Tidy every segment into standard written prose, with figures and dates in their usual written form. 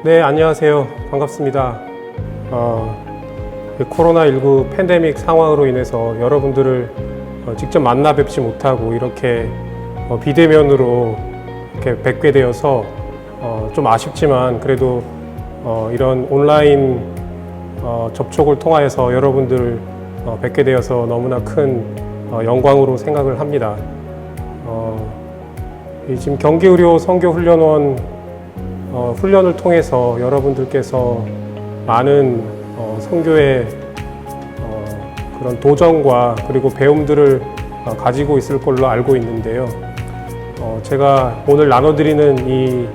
네, 안녕하세요. 반갑습니다. 코로나19 팬데믹 상황으로 인해서 여러분들을 직접 만나 뵙지 못하고 이렇게 비대면으로 이렇게 뵙게 되어서 좀 아쉽지만 그래도 이런 온라인 접촉을 통하여서 여러분들을 뵙게 되어서 너무나 큰 영광으로 생각을 합니다. 지금 경기의료 선교훈련원 훈련을 통해서 여러분들께서 많은 선교의 그런 도전과 그리고 배움들을 가지고 있을 걸로 알고 있는데요. 제가 오늘 나눠드리는 이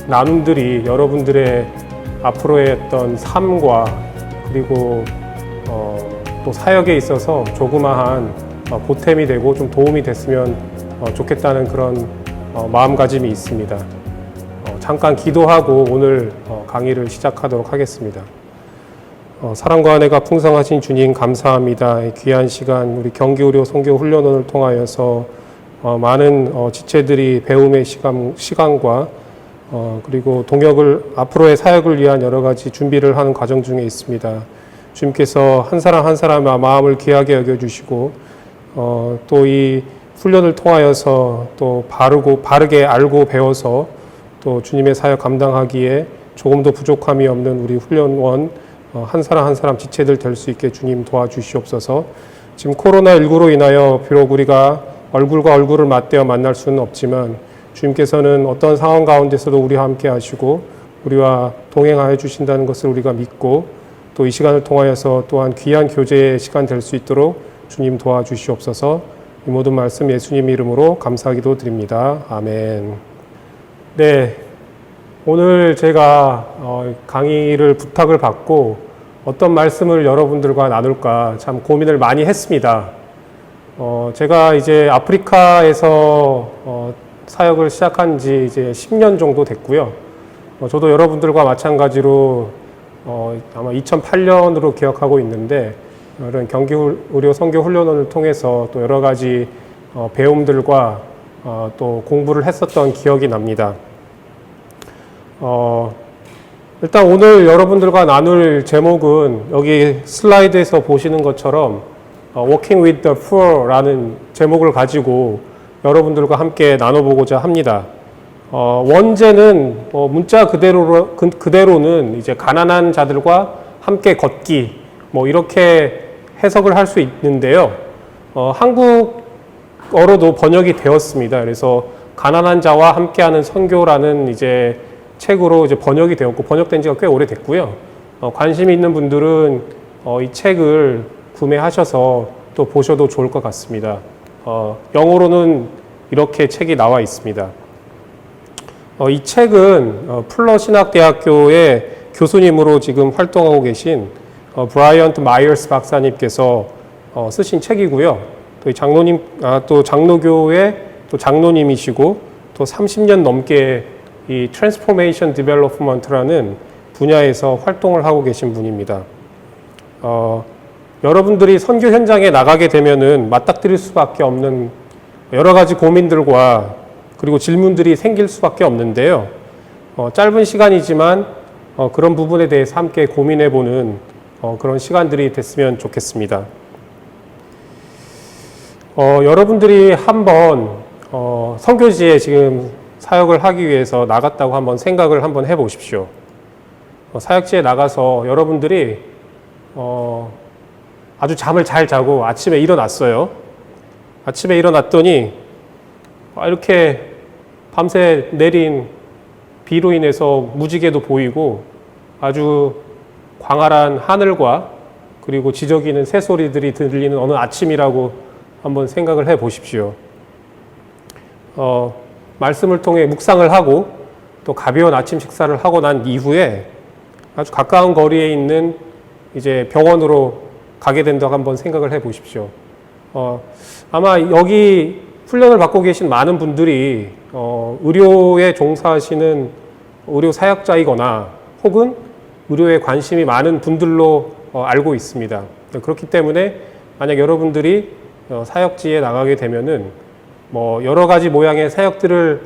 나눔들이 여러분들의 앞으로의 어떤 삶과 그리고 또 사역에 있어서 조그마한 보탬이 되고 좀 도움이 됐으면 좋겠다는 그런 마음가짐이 있습니다. 잠깐 기도하고 오늘 강의를 시작하도록 하겠습니다. 사랑과 은혜가 풍성하신 주님 감사합니다. 귀한 시간 우리 경기의료 선교훈련원을 통하여서 많은 지체들이 배움의 시간과 그리고 동역을 앞으로의 사역을 위한 여러 가지 준비를 하는 과정 중에 있습니다. 주님께서 한 사람 한 사람의 마음을 귀하게 여겨주시고 또 이 훈련을 통하여서 또 바르게 알고 배워서 또 주님의 사역 감당하기에 조금도 부족함이 없는 우리 훈련원 한 사람 한 사람 지체들 될 수 있게 주님 도와주시옵소서. 지금 코로나19로 인하여 비록 우리가 얼굴과 얼굴을 맞대어 만날 수는 없지만 주님께서는 어떤 상황 가운데서도 우리와 함께 하시고 우리와 동행하여 주신다는 것을 우리가 믿고 또 이 시간을 통하여서 또한 귀한 교제의 시간 될 수 있도록 주님 도와주시옵소서. 이 모든 말씀 예수님 이름으로 감사기도 드립니다. 아멘. 네, 오늘 제가 강의를 부탁을 받고 어떤 말씀을 여러분들과 나눌까 참 고민을 많이 했습니다. 제가 이제 아프리카에서 사역을 시작한 지 이제 10년 정도 됐고요. 저도 여러분들과 마찬가지로 아마 2008년으로 기억하고 있는데 이런 경기의료 선교훈련원을 통해서 또 여러 가지 배움들과 또 공부를 했었던 기억이 납니다. 일단 오늘 여러분들과 나눌 제목은 여기 슬라이드에서 보시는 것처럼 Walking with the Poor라는 제목을 가지고 여러분들과 함께 나눠보고자 합니다. 원제는 문자 그대로는 이제 가난한 자들과 함께 걷기 이렇게 해석을 할 수 있는데요. 한국어로도 번역이 되었습니다. 그래서 가난한 자와 함께하는 선교라는 이제 책으로 이제 번역이 되었고 번역된 지가 꽤 오래됐고요. 관심이 있는 분들은 이 책을 구매하셔서 또 보셔도 좋을 것 같습니다. 영어로는 이렇게 책이 나와 있습니다. 이 책은 풀러 신학대학교의 교수님으로 지금 활동하고 계신 브라이언트 마이어스 박사님께서 쓰신 책이고요. 또 장로님, 또 장로교의 또 장로님이시고 또 30년 넘게 이 트랜스포메이션 디벨롭먼트라는 분야에서 활동을 하고 계신 분입니다. 여러분들이 선교 현장에 나가게 되면은 맞닥뜨릴 수밖에 없는 여러 가지 고민들과 그리고 질문들이 생길 수밖에 없는데요. 짧은 시간이지만 그런 부분에 대해서 함께 고민해보는 그런 시간들이 됐으면 좋겠습니다. 여러분들이 한번 선교지에 지금 사역을 하기 위해서 나갔다고 한번 생각을 한번 해보십시오. 사역지에 나가서 여러분들이 아주 잠을 잘 자고 아침에 일어났어요. 아침에 일어났더니 이렇게 밤새 내린 비로 인해서 무지개도 보이고 아주 광활한 하늘과 그리고 지저귀는 새소리들이 들리는 어느 아침이라고 한번 생각을 해 보십시오. 말씀을 통해 묵상을 하고 또 가벼운 아침 식사를 하고 난 이후에 아주 가까운 거리에 있는 이제 병원으로 가게 된다고 한번 생각을 해 보십시오. 아마 여기 훈련을 받고 계신 많은 분들이 의료에 종사하시는 의료 사역자이거나 혹은 의료에 관심이 많은 분들로 알고 있습니다. 그렇기 때문에 만약 여러분들이 사역지에 나가게 되면은 여러 가지 모양의 사역들을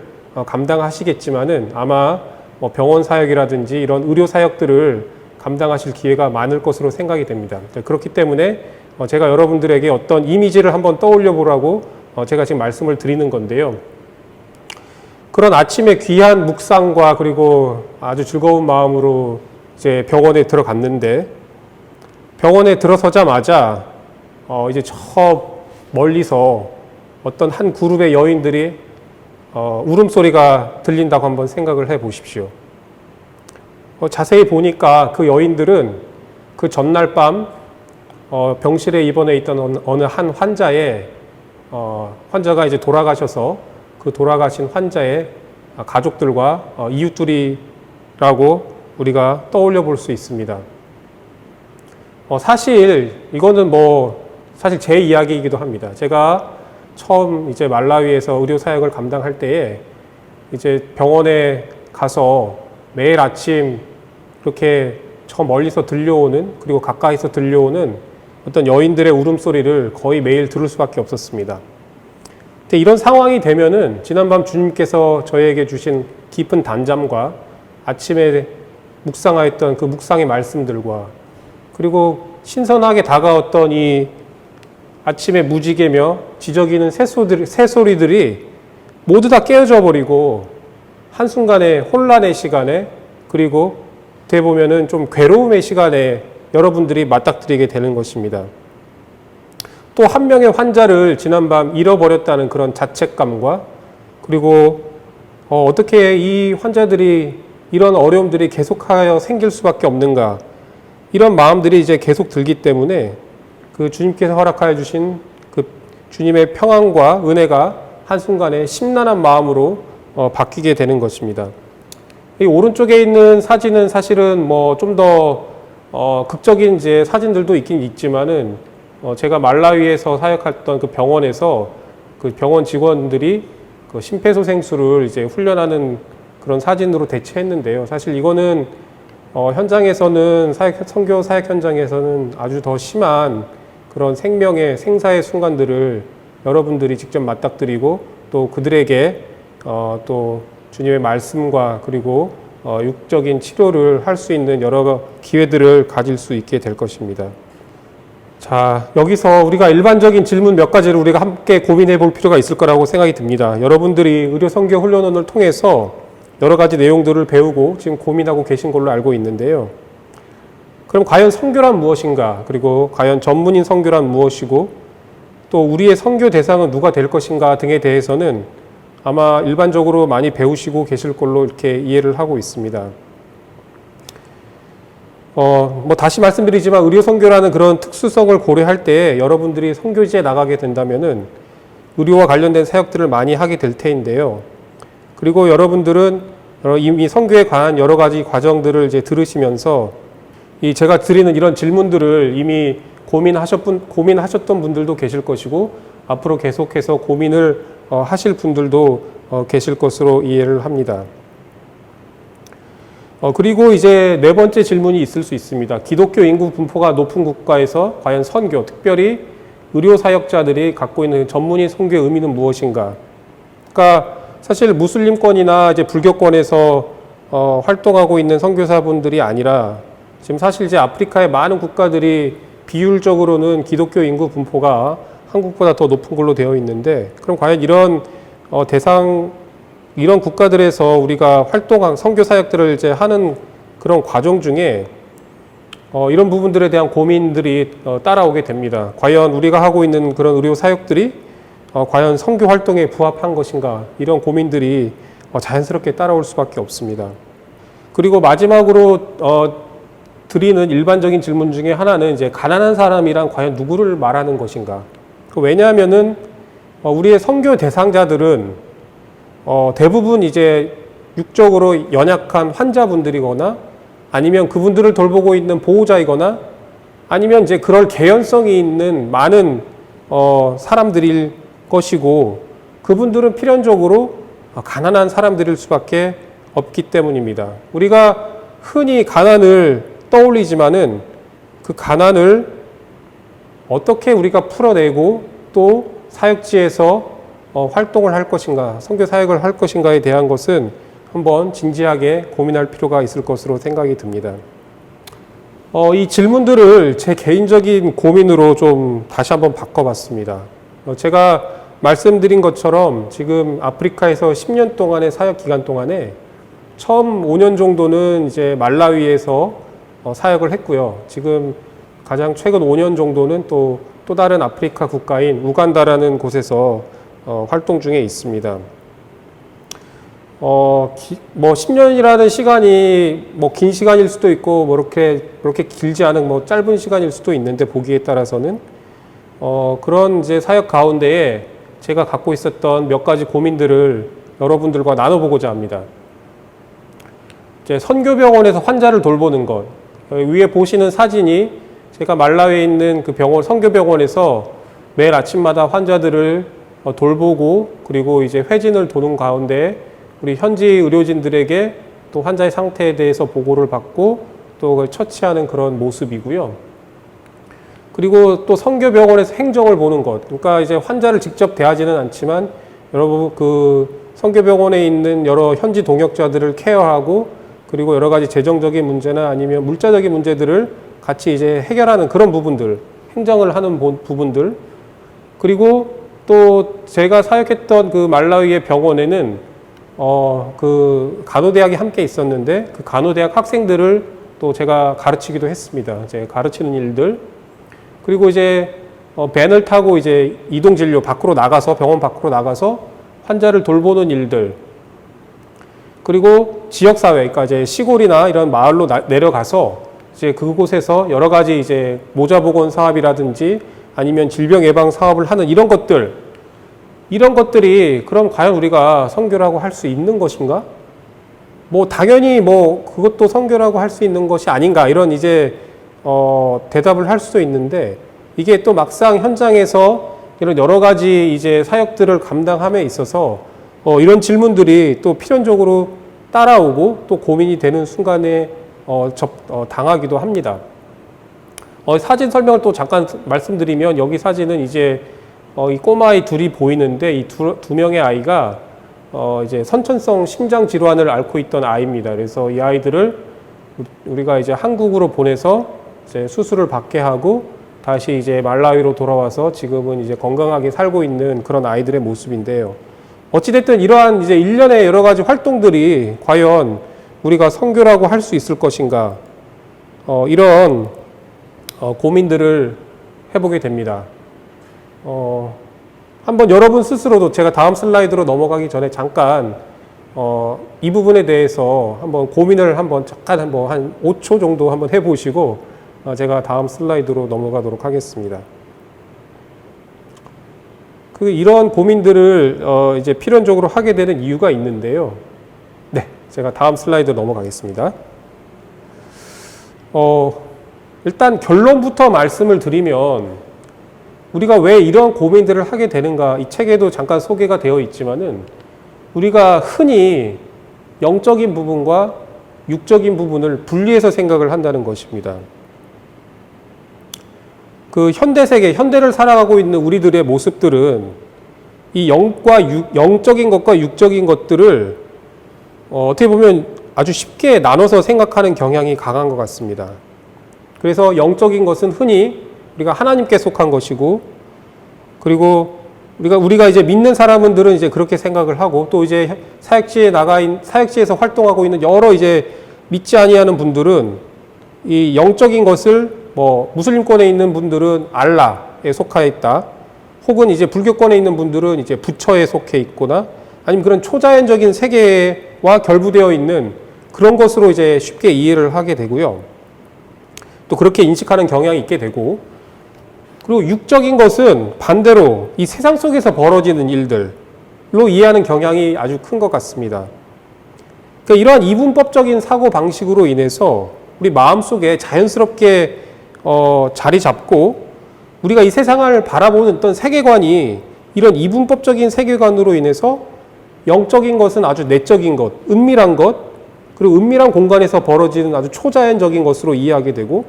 감당하시겠지만은 아마 뭐 병원 사역이라든지 이런 의료 사역들을 감당하실 기회가 많을 것으로 생각이 됩니다. 그렇기 때문에 제가 여러분들에게 어떤 이미지를 한번 떠올려 보라고 제가 지금 말씀을 드리는 건데요. 그런 아침에 귀한 묵상과 그리고 아주 즐거운 마음으로 이제 병원에 들어갔는데, 병원에 들어서자마자 이제 저 멀리서 어떤 한 그룹의 여인들이 울음소리가 들린다고 한번 생각을 해 보십시오. 자세히 보니까 그 여인들은 그 전날 밤 병실에 입원해 있던 어느 한 환자가 이제 돌아가셔서 그 돌아가신 환자의 가족들과 이웃들이라고 우리가 떠올려 볼 수 있습니다. 사실 이거는 사실 제 이야기이기도 합니다. 제가 처음 이제 말라위에서 의료 사역을 감당할 때에 이제 병원에 가서 매일 아침 이렇게 저 멀리서 들려오는, 그리고 가까이서 들려오는 어떤 여인들의 울음소리를 거의 매일 들을 수밖에 없었습니다. 근데 이런 상황이 되면은 지난밤 주님께서 저에게 주신 깊은 단잠과 아침에 묵상하였던 그 묵상의 말씀들과 그리고 신선하게 다가왔던 이 아침의 무지개며 지저귀는 새소리들이 모두 다 깨어져 버리고 한순간에 혼란의 시간에, 그리고 어떻게 보면은 좀 괴로움의 시간에 여러분들이 맞닥뜨리게 되는 것입니다. 또 한 명의 환자를 지난밤 잃어버렸다는 그런 자책감과, 그리고 어떻게 이 환자들이 이런 어려움들이 계속하여 생길 수밖에 없는가, 이런 마음들이 이제 계속 들기 때문에 그 주님께서 허락하여 주신 그 주님의 평안과 은혜가 한순간에 심란한 마음으로 바뀌게 되는 것입니다. 이 오른쪽에 있는 사진은 사실은 좀 더 극적인 이제 사진들도 있긴 있지만은 제가 말라위에서 사역했던 그 병원에서 그 병원 직원들이 그 심폐소생술을 이제 훈련하는 그런 사진으로 대체했는데요. 사실 이거는 현장에서는 선교 사역 현장에서는 아주 더 심한 그런 생사의 순간들을 여러분들이 직접 맞닥뜨리고 또 그들에게 또 주님의 말씀과 그리고 육적인 치료를 할 수 있는 여러 기회들을 가질 수 있게 될 것입니다. 자, 여기서 우리가 일반적인 질문 몇 가지를 우리가 함께 고민해 볼 필요가 있을 거라고 생각이 듭니다. 여러분들이 의료 선교 훈련원을 통해서 여러 가지 내용들을 배우고 지금 고민하고 계신 걸로 알고 있는데요. 그럼 과연 선교란 무엇인가? 그리고 과연 전문인 선교란 무엇이고, 또 우리의 선교 대상은 누가 될 것인가 등에 대해서는 아마 일반적으로 많이 배우시고 계실 걸로 이렇게 이해를 하고 있습니다. 다시 말씀드리지만 의료 선교라는 그런 특수성을 고려할 때 여러분들이 선교지에 나가게 된다면은 의료와 관련된 사역들을 많이 하게 될 테인데요. 그리고 여러분들은 이미 선교에 관한 여러 가지 과정들을 이제 들으시면서 제가 드리는 이런 질문들을 이미 고민하셨던 분들도 계실 것이고, 앞으로 계속해서 고민을 하실 분들도 계실 것으로 이해를 합니다. 그리고 이제 네 번째 질문이 있을 수 있습니다. 기독교 인구 분포가 높은 국가에서 과연 선교, 특별히 의료 사역자들이 갖고 있는 전문인 선교의 의미는 무엇인가? 그러니까 사실 무슬림권이나 이제 불교권에서 활동하고 있는 선교사분들이 아니라 지금 사실 이제 아프리카의 많은 국가들이 비율적으로는 기독교 인구 분포가 한국보다 더 높은 걸로 되어 있는데, 그럼 과연 이런 이런 국가들에서 우리가 선교 사역들을 이제 하는 그런 과정 중에 이런 부분들에 대한 고민들이 따라오게 됩니다. 과연 우리가 하고 있는 그런 의료 사역들이 과연 선교 활동에 부합한 것인가, 이런 고민들이 자연스럽게 따라올 수밖에 없습니다. 그리고 마지막으로 드리는 일반적인 질문 중에 하나는 이제 가난한 사람이란 과연 누구를 말하는 것인가? 왜냐하면은 우리의 선교 대상자들은 대부분 이제 육적으로 연약한 환자분들이거나 아니면 그분들을 돌보고 있는 보호자이거나 아니면 이제 그럴 개연성이 있는 많은 사람들일 것이고, 그분들은 필연적으로 가난한 사람들일 수밖에 없기 때문입니다. 우리가 흔히 가난을 떠올리지만은 그 가난을 어떻게 우리가 풀어내고 또 사역지에서 활동을 할 것인가, 선교 사역을 할 것인가에 대한 것은 한번 진지하게 고민할 필요가 있을 것으로 생각이 듭니다. 이 질문들을 제 개인적인 고민으로 좀 다시 한번 바꿔봤습니다. 제가 말씀드린 것처럼 지금 아프리카에서 10년 동안의 사역 기간 동안에 처음 5년 정도는 이제 말라위에서 사역을 했고요. 지금 가장 최근 5년 정도는 또 다른 아프리카 국가인 우간다라는 곳에서 활동 중에 있습니다. 뭐 10년이라는 시간이 뭐 긴 시간일 수도 있고 뭐 그렇게 길지 않은 뭐 짧은 시간일 수도 있는데 보기에 따라서는 그런 이제 사역 가운데에 제가 갖고 있었던 몇 가지 고민들을 여러분들과 나눠보고자 합니다. 이제 선교병원에서 환자를 돌보는 것. 위에 보시는 사진이 제가 말라위에 있는 그 병원, 선교병원에서 매일 아침마다 환자들을 돌보고 그리고 이제 회진을 도는 가운데 우리 현지 의료진들에게 또 환자의 상태에 대해서 보고를 받고 또 그걸 처치하는 그런 모습이고요. 그리고 또 선교병원에서 행정을 보는 것. 그러니까 이제 환자를 직접 대하지는 않지만 여러분 그 선교병원에 있는 여러 현지 동역자들을 케어하고 그리고 여러 가지 재정적인 문제나 아니면 물자적인 문제들을 같이 이제 해결하는 그런 부분들, 행정을 하는 부분들. 그리고 또 제가 사역했던 그 말라위의 병원에는 그 간호대학이 함께 있었는데 그 간호대학 학생들을 또 제가 가르치기도 했습니다. 이제 가르치는 일들. 그리고 이제 밴을 타고 이제 이동진료 밖으로 나가서 병원 밖으로 나가서 환자를 돌보는 일들. 그리고 지역사회, 그러니까 이제 시골이나 이런 마을로 내려가서 이제 그곳에서 여러 가지 이제 모자보건 사업이라든지 아니면 질병 예방 사업을 하는 이런 것들이 그럼 과연 우리가 선교라고 할 수 있는 것인가? 뭐 당연히 뭐 그것도 선교라고 할 수 있는 것이 아닌가 이런 이제 대답을 할 수도 있는데 이게 또 막상 현장에서 이런 여러 가지 이제 사역들을 감당함에 있어서 이런 질문들이 또 필연적으로 따라오고 또 고민이 되는 순간에 당하기도 합니다. 사진 설명을 또 잠깐 말씀드리면 여기 사진은 이제 이 꼬마아이 둘이 보이는데 이 두 명의 아이가 이제 선천성 심장 질환을 앓고 있던 아이입니다. 그래서 이 아이들을 우리가 이제 한국으로 보내서 이제 수술을 받게 하고 다시 이제 말라위로 돌아와서 지금은 이제 건강하게 살고 있는 그런 아이들의 모습인데요. 어찌됐든 이러한 이제 일련의 여러 가지 활동들이 과연 우리가 선교라고 할 수 있을 것인가, 이런 고민들을 해보게 됩니다. 한번 여러분 스스로도 제가 다음 슬라이드로 넘어가기 전에 잠깐 이 부분에 대해서 한번 고민을 잠깐 한 5초 정도 한번 해보시고 제가 다음 슬라이드로 넘어가도록 하겠습니다. 이런 고민들을 이제 필연적으로 하게 되는 이유가 있는데요. 네, 제가 다음 슬라이드 넘어가겠습니다. 일단 결론부터 말씀을 드리면 우리가 왜 이런 고민들을 하게 되는가, 이 책에도 잠깐 소개가 되어 있지만은 우리가 흔히 영적인 부분과 육적인 부분을 분리해서 생각을 한다는 것입니다. 그 현대 세계, 현대를 살아가고 있는 우리들의 모습들은 이 영적인 것과 육적인 것들을 어떻게 보면 아주 쉽게 나눠서 생각하는 경향이 강한 것 같습니다. 그래서 영적인 것은 흔히 우리가 하나님께 속한 것이고, 그리고 우리가 이제 믿는 사람들은 이제 그렇게 생각을 하고, 또 이제 사역지에서 활동하고 있는 여러 이제 믿지 아니하는 분들은 이 영적인 것을 뭐 무슬림권에 있는 분들은 알라에 속해 있다, 혹은 이제 불교권에 있는 분들은 이제 부처에 속해 있거나 아니면 그런 초자연적인 세계와 결부되어 있는 그런 것으로 이제 쉽게 이해를 하게 되고요. 또 그렇게 인식하는 경향이 있게 되고, 그리고 육적인 것은 반대로 이 세상 속에서 벌어지는 일들로 이해하는 경향이 아주 큰 것 같습니다. 그러니까 이러한 이분법적인 사고 방식으로 인해서 우리 마음속에 자연스럽게 자리 잡고 우리가 이 세상을 바라보는 어떤 세계관이 이런 이분법적인 세계관으로 인해서 영적인 것은 아주 내적인 것, 은밀한 것, 그리고 은밀한 공간에서 벌어지는 아주 초자연적인 것으로 이해하게 되고,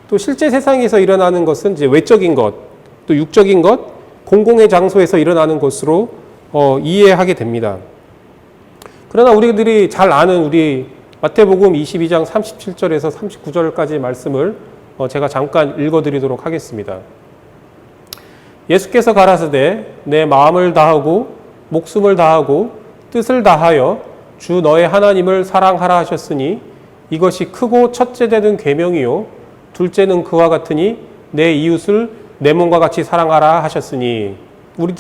또 실제 세상에서 일어나는 것은 이제 외적인 것, 또 육적인 것, 공공의 장소에서 일어나는 것으로 이해하게 됩니다. 그러나 우리들이 잘 아는 우리 마태복음 22장 37절에서 39절까지 말씀을 제가 잠깐 읽어드리도록 하겠습니다. 예수께서 가라사대 내 마음을 다하고 목숨을 다하고 뜻을 다하여 주 너의 하나님을 사랑하라 하셨으니 이것이 크고 첫째 되는 계명이요 둘째는 그와 같으니 내 이웃을 내 몸과 같이 사랑하라 하셨으니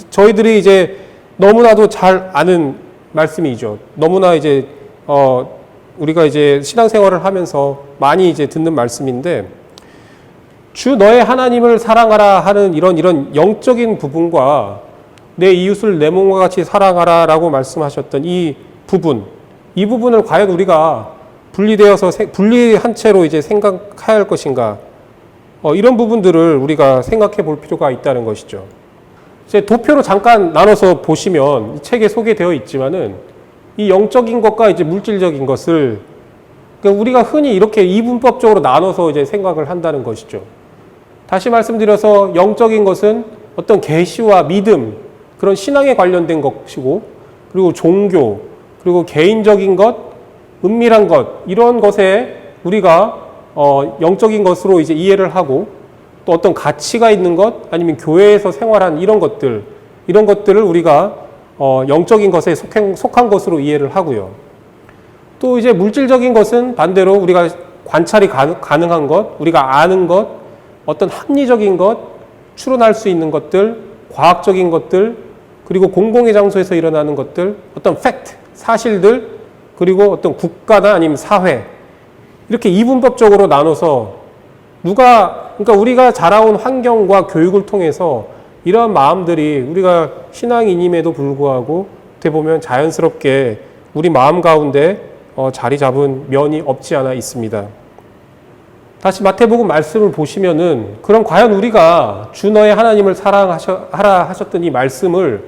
저희들이 이제 너무나도 잘 아는 말씀이죠. 너무나 이제 우리가 이제 신앙생활을 하면서 많이 이제 듣는 말씀인데 주 너의 하나님을 사랑하라 하는 이런 영적인 부분과 내 이웃을 내 몸과 같이 사랑하라라고 말씀하셨던 이 부분을 과연 우리가 분리한 채로 이제 생각해야 할 것인가? 이런 부분들을 우리가 생각해 볼 필요가 있다는 것이죠. 이제 도표로 잠깐 나눠서 보시면 이 책에 소개되어 있지만은 이 영적인 것과 이제 물질적인 것을 그러니까 우리가 흔히 이렇게 이분법적으로 나눠서 이제 생각을 한다는 것이죠. 다시 말씀드려서 영적인 것은 어떤 계시와 믿음, 그런 신앙에 관련된 것이고, 그리고 종교, 그리고 개인적인 것, 은밀한 것, 이런 것에 우리가 영적인 것으로 이제 이해를 하고, 또 어떤 가치가 있는 것, 아니면 교회에서 생활한 이런 것들을 우리가 영적인 것에 속한 것으로 이해를 하고요. 또 이제 물질적인 것은 반대로 우리가 관찰이 가능한 것, 우리가 아는 것, 어떤 합리적인 것, 추론할 수 있는 것들, 과학적인 것들, 그리고 공공의 장소에서 일어나는 것들, 어떤 팩트, 사실들, 그리고 어떤 국가나 아니면 사회, 이렇게 이분법적으로 나눠서 그러니까 우리가 자라온 환경과 교육을 통해서 이러한 마음들이 우리가 신앙인임에도 불구하고 어떻게 보면 자연스럽게 우리 마음 가운데 자리 잡은 면이 없지 않아 있습니다. 다시 마태복음 말씀을 보시면은 그럼 과연 우리가 주 너의 하나님을 사랑하라 하셨던 이 말씀을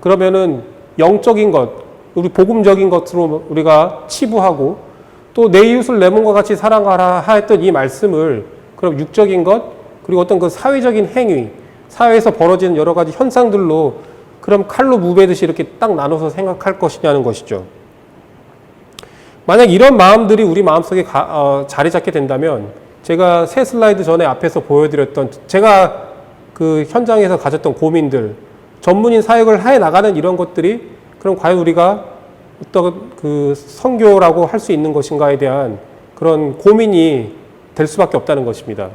그러면은 영적인 것, 우리 복음적인 것으로 우리가 치부하고 또 내 이웃을 내 몸과 같이 사랑하라 했던 이 말씀을 그럼 육적인 것 그리고 어떤 그 사회적인 행위, 사회에서 벌어지는 여러 가지 현상들로 그럼 칼로 무베듯이 이렇게 딱 나눠서 생각할 것이냐는 것이죠. 만약 이런 마음들이 우리 마음속에 자리 잡게 된다면 제가 세 슬라이드 전에 앞에서 보여드렸던 제가 그 현장에서 가졌던 고민들, 전문인 사역을 해 나가는 이런 것들이 그럼 과연 우리가 어떤 그 선교라고 할 수 있는 것인가에 대한 그런 고민이 될 수밖에 없다는 것입니다.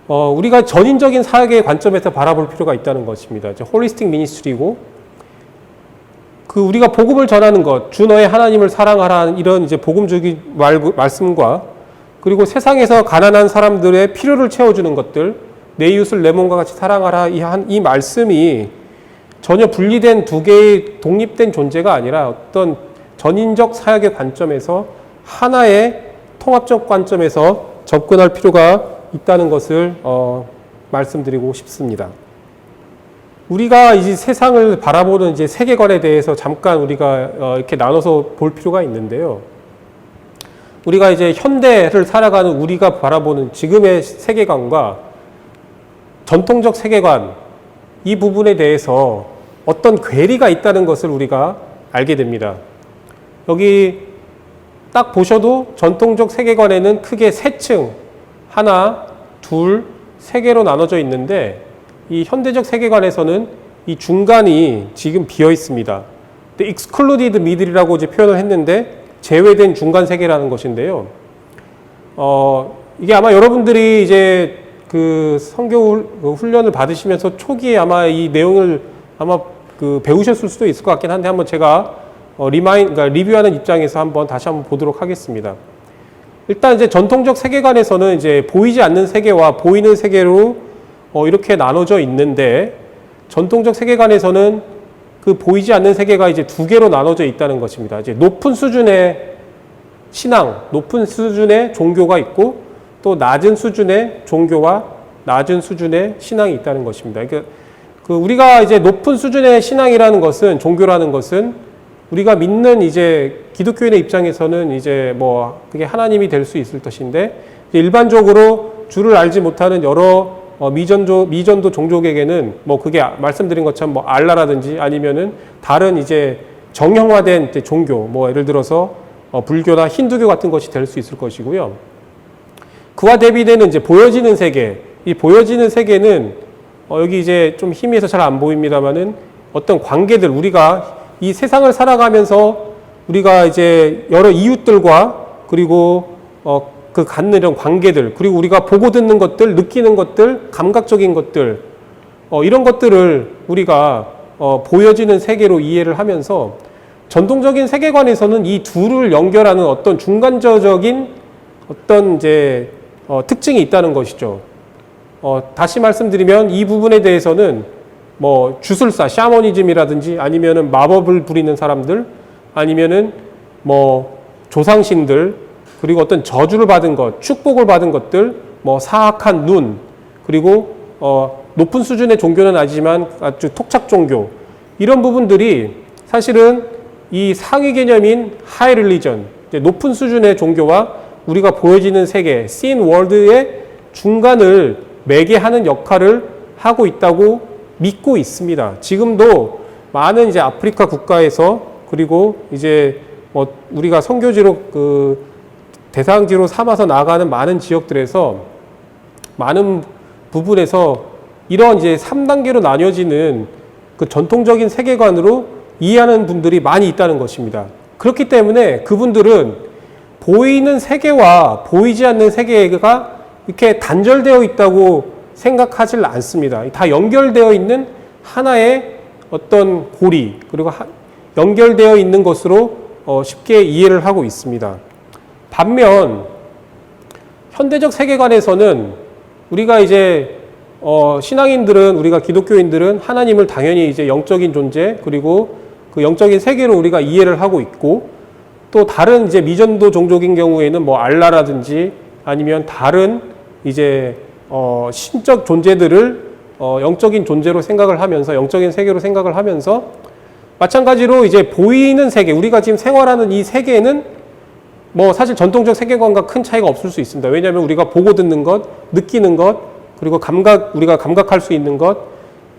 우리가 전인적인 사역의 관점에서 바라볼 필요가 있다는 것입니다. 홀리스틱 미니스트리고 우리가 복음을 전하는 것, 주 너의 하나님을 사랑하라는 이런 이제 복음적인 말씀과 그리고 세상에서 가난한 사람들의 필요를 채워주는 것들, 내 이웃을 내 몸과 같이 사랑하라 이 말씀이 전혀 분리된 두 개의 독립된 존재가 아니라 어떤 전인적 사역의 관점에서 하나의 통합적 관점에서 접근할 필요가 있다는 것을 말씀드리고 싶습니다. 우리가 이제 세상을 바라보는 이제 세계관에 대해서 잠깐 우리가 이렇게 나눠서 볼 필요가 있는데요. 우리가 이제 현대를 살아가는 우리가 바라보는 지금의 세계관과 전통적 세계관 이 부분에 대해서 어떤 괴리가 있다는 것을 우리가 알게 됩니다. 여기 딱 보셔도 전통적 세계관에는 크게 세 층, 하나, 둘, 세 개로 나눠져 있는데 이 현대적 세계관에서는 이 중간이 지금 비어 있습니다. excluded middle이라고 이제 표현을 했는데 제외된 중간 세계라는 것인데요. 이게 아마 여러분들이 이제 그 선교 훈련을 받으시면서 초기에 아마 이 내용을 아마 그 배우셨을 수도 있을 것 같긴 한데 한번 제가 그러니까 리뷰하는 입장에서 다시 한번 보도록 하겠습니다. 일단 이제 전통적 세계관에서는 이제 보이지 않는 세계와 보이는 세계로 이렇게 나눠져 있는데 전통적 세계관에서는 그 보이지 않는 세계가 이제 두 개로 나눠져 있다는 것입니다. 이제 높은 수준의 신앙, 높은 수준의 종교가 있고 또 낮은 수준의 종교와 낮은 수준의 신앙이 있다는 것입니다. 그러니까 우리가 이제 높은 수준의 신앙이라는 것은 종교라는 것은 우리가 믿는 이제 기독교인의 입장에서는 이제 뭐 그게 하나님이 될 수 있을 것인데 일반적으로 주를 알지 못하는 여러 미전도 종족에게는 뭐 그게 말씀드린 것처럼 뭐 알라라든지 아니면은 다른 이제 정형화된 이제 종교, 뭐 예를 들어서 불교나 힌두교 같은 것이 될 수 있을 것이고요. 그와 대비되는 이제 보여지는 세계, 이 보여지는 세계는 여기 이제 좀 희미해서 잘 안 보입니다만은 어떤 관계들, 우리가 이 세상을 살아가면서 우리가 이제 여러 이웃들과 그리고 그 갖는 이런 관계들, 그리고 우리가 보고 듣는 것들, 느끼는 것들, 감각적인 것들, 이런 것들을 우리가 보여지는 세계로 이해를 하면서 전통적인 세계관에서는 이 둘을 연결하는 어떤 중간적인 어떤 이제 특징이 있다는 것이죠. 다시 말씀드리면 이 부분에 대해서는 뭐 주술사, 샤머니즘이라든지 아니면은 마법을 부리는 사람들, 아니면은 뭐 조상신들, 그리고 어떤 저주를 받은 것, 축복을 받은 것들, 뭐 사악한 눈, 그리고 높은 수준의 종교는 아니지만 아주 토착 종교, 이런 부분들이 사실은 이 상위 개념인 하이 릴리전, 높은 수준의 종교와 우리가 보여지는 세계, seen world의 중간을 매개하는 역할을 하고 있다고 믿고 있습니다. 지금도 많은 이제 아프리카 국가에서, 그리고 이제 우리가 선교지로 그 대상지로 삼아서 나가는 많은 지역들에서 많은 부분에서 이런 이제 3단계로 나뉘어지는 그 전통적인 세계관으로 이해하는 분들이 많이 있다는 것입니다. 그렇기 때문에 그분들은 보이는 세계와 보이지 않는 세계가 이렇게 단절되어 있다고 생각하지 않습니다. 다 연결되어 있는 하나의 어떤 고리, 그리고 연결되어 있는 것으로 쉽게 이해를 하고 있습니다. 반면 현대적 세계관에서는 우리가 이제 신앙인들은, 우리가 기독교인들은 하나님을 당연히 이제 영적인 존재, 그리고 그 영적인 세계로 우리가 이해를 하고 있고, 또 다른 이제 미전도 종족인 경우에는 뭐 알라라든지 아니면 다른 이제 신적 존재들을 영적인 존재로 생각을 하면서, 영적인 세계로 생각을 하면서, 마찬가지로 이제 보이는 세계, 우리가 지금 생활하는 이 세계는 뭐 사실 전통적 세계관과 큰 차이가 없을 수 있습니다. 왜냐하면 우리가 보고 듣는 것, 느끼는 것, 그리고 우리가 감각할 수 있는 것,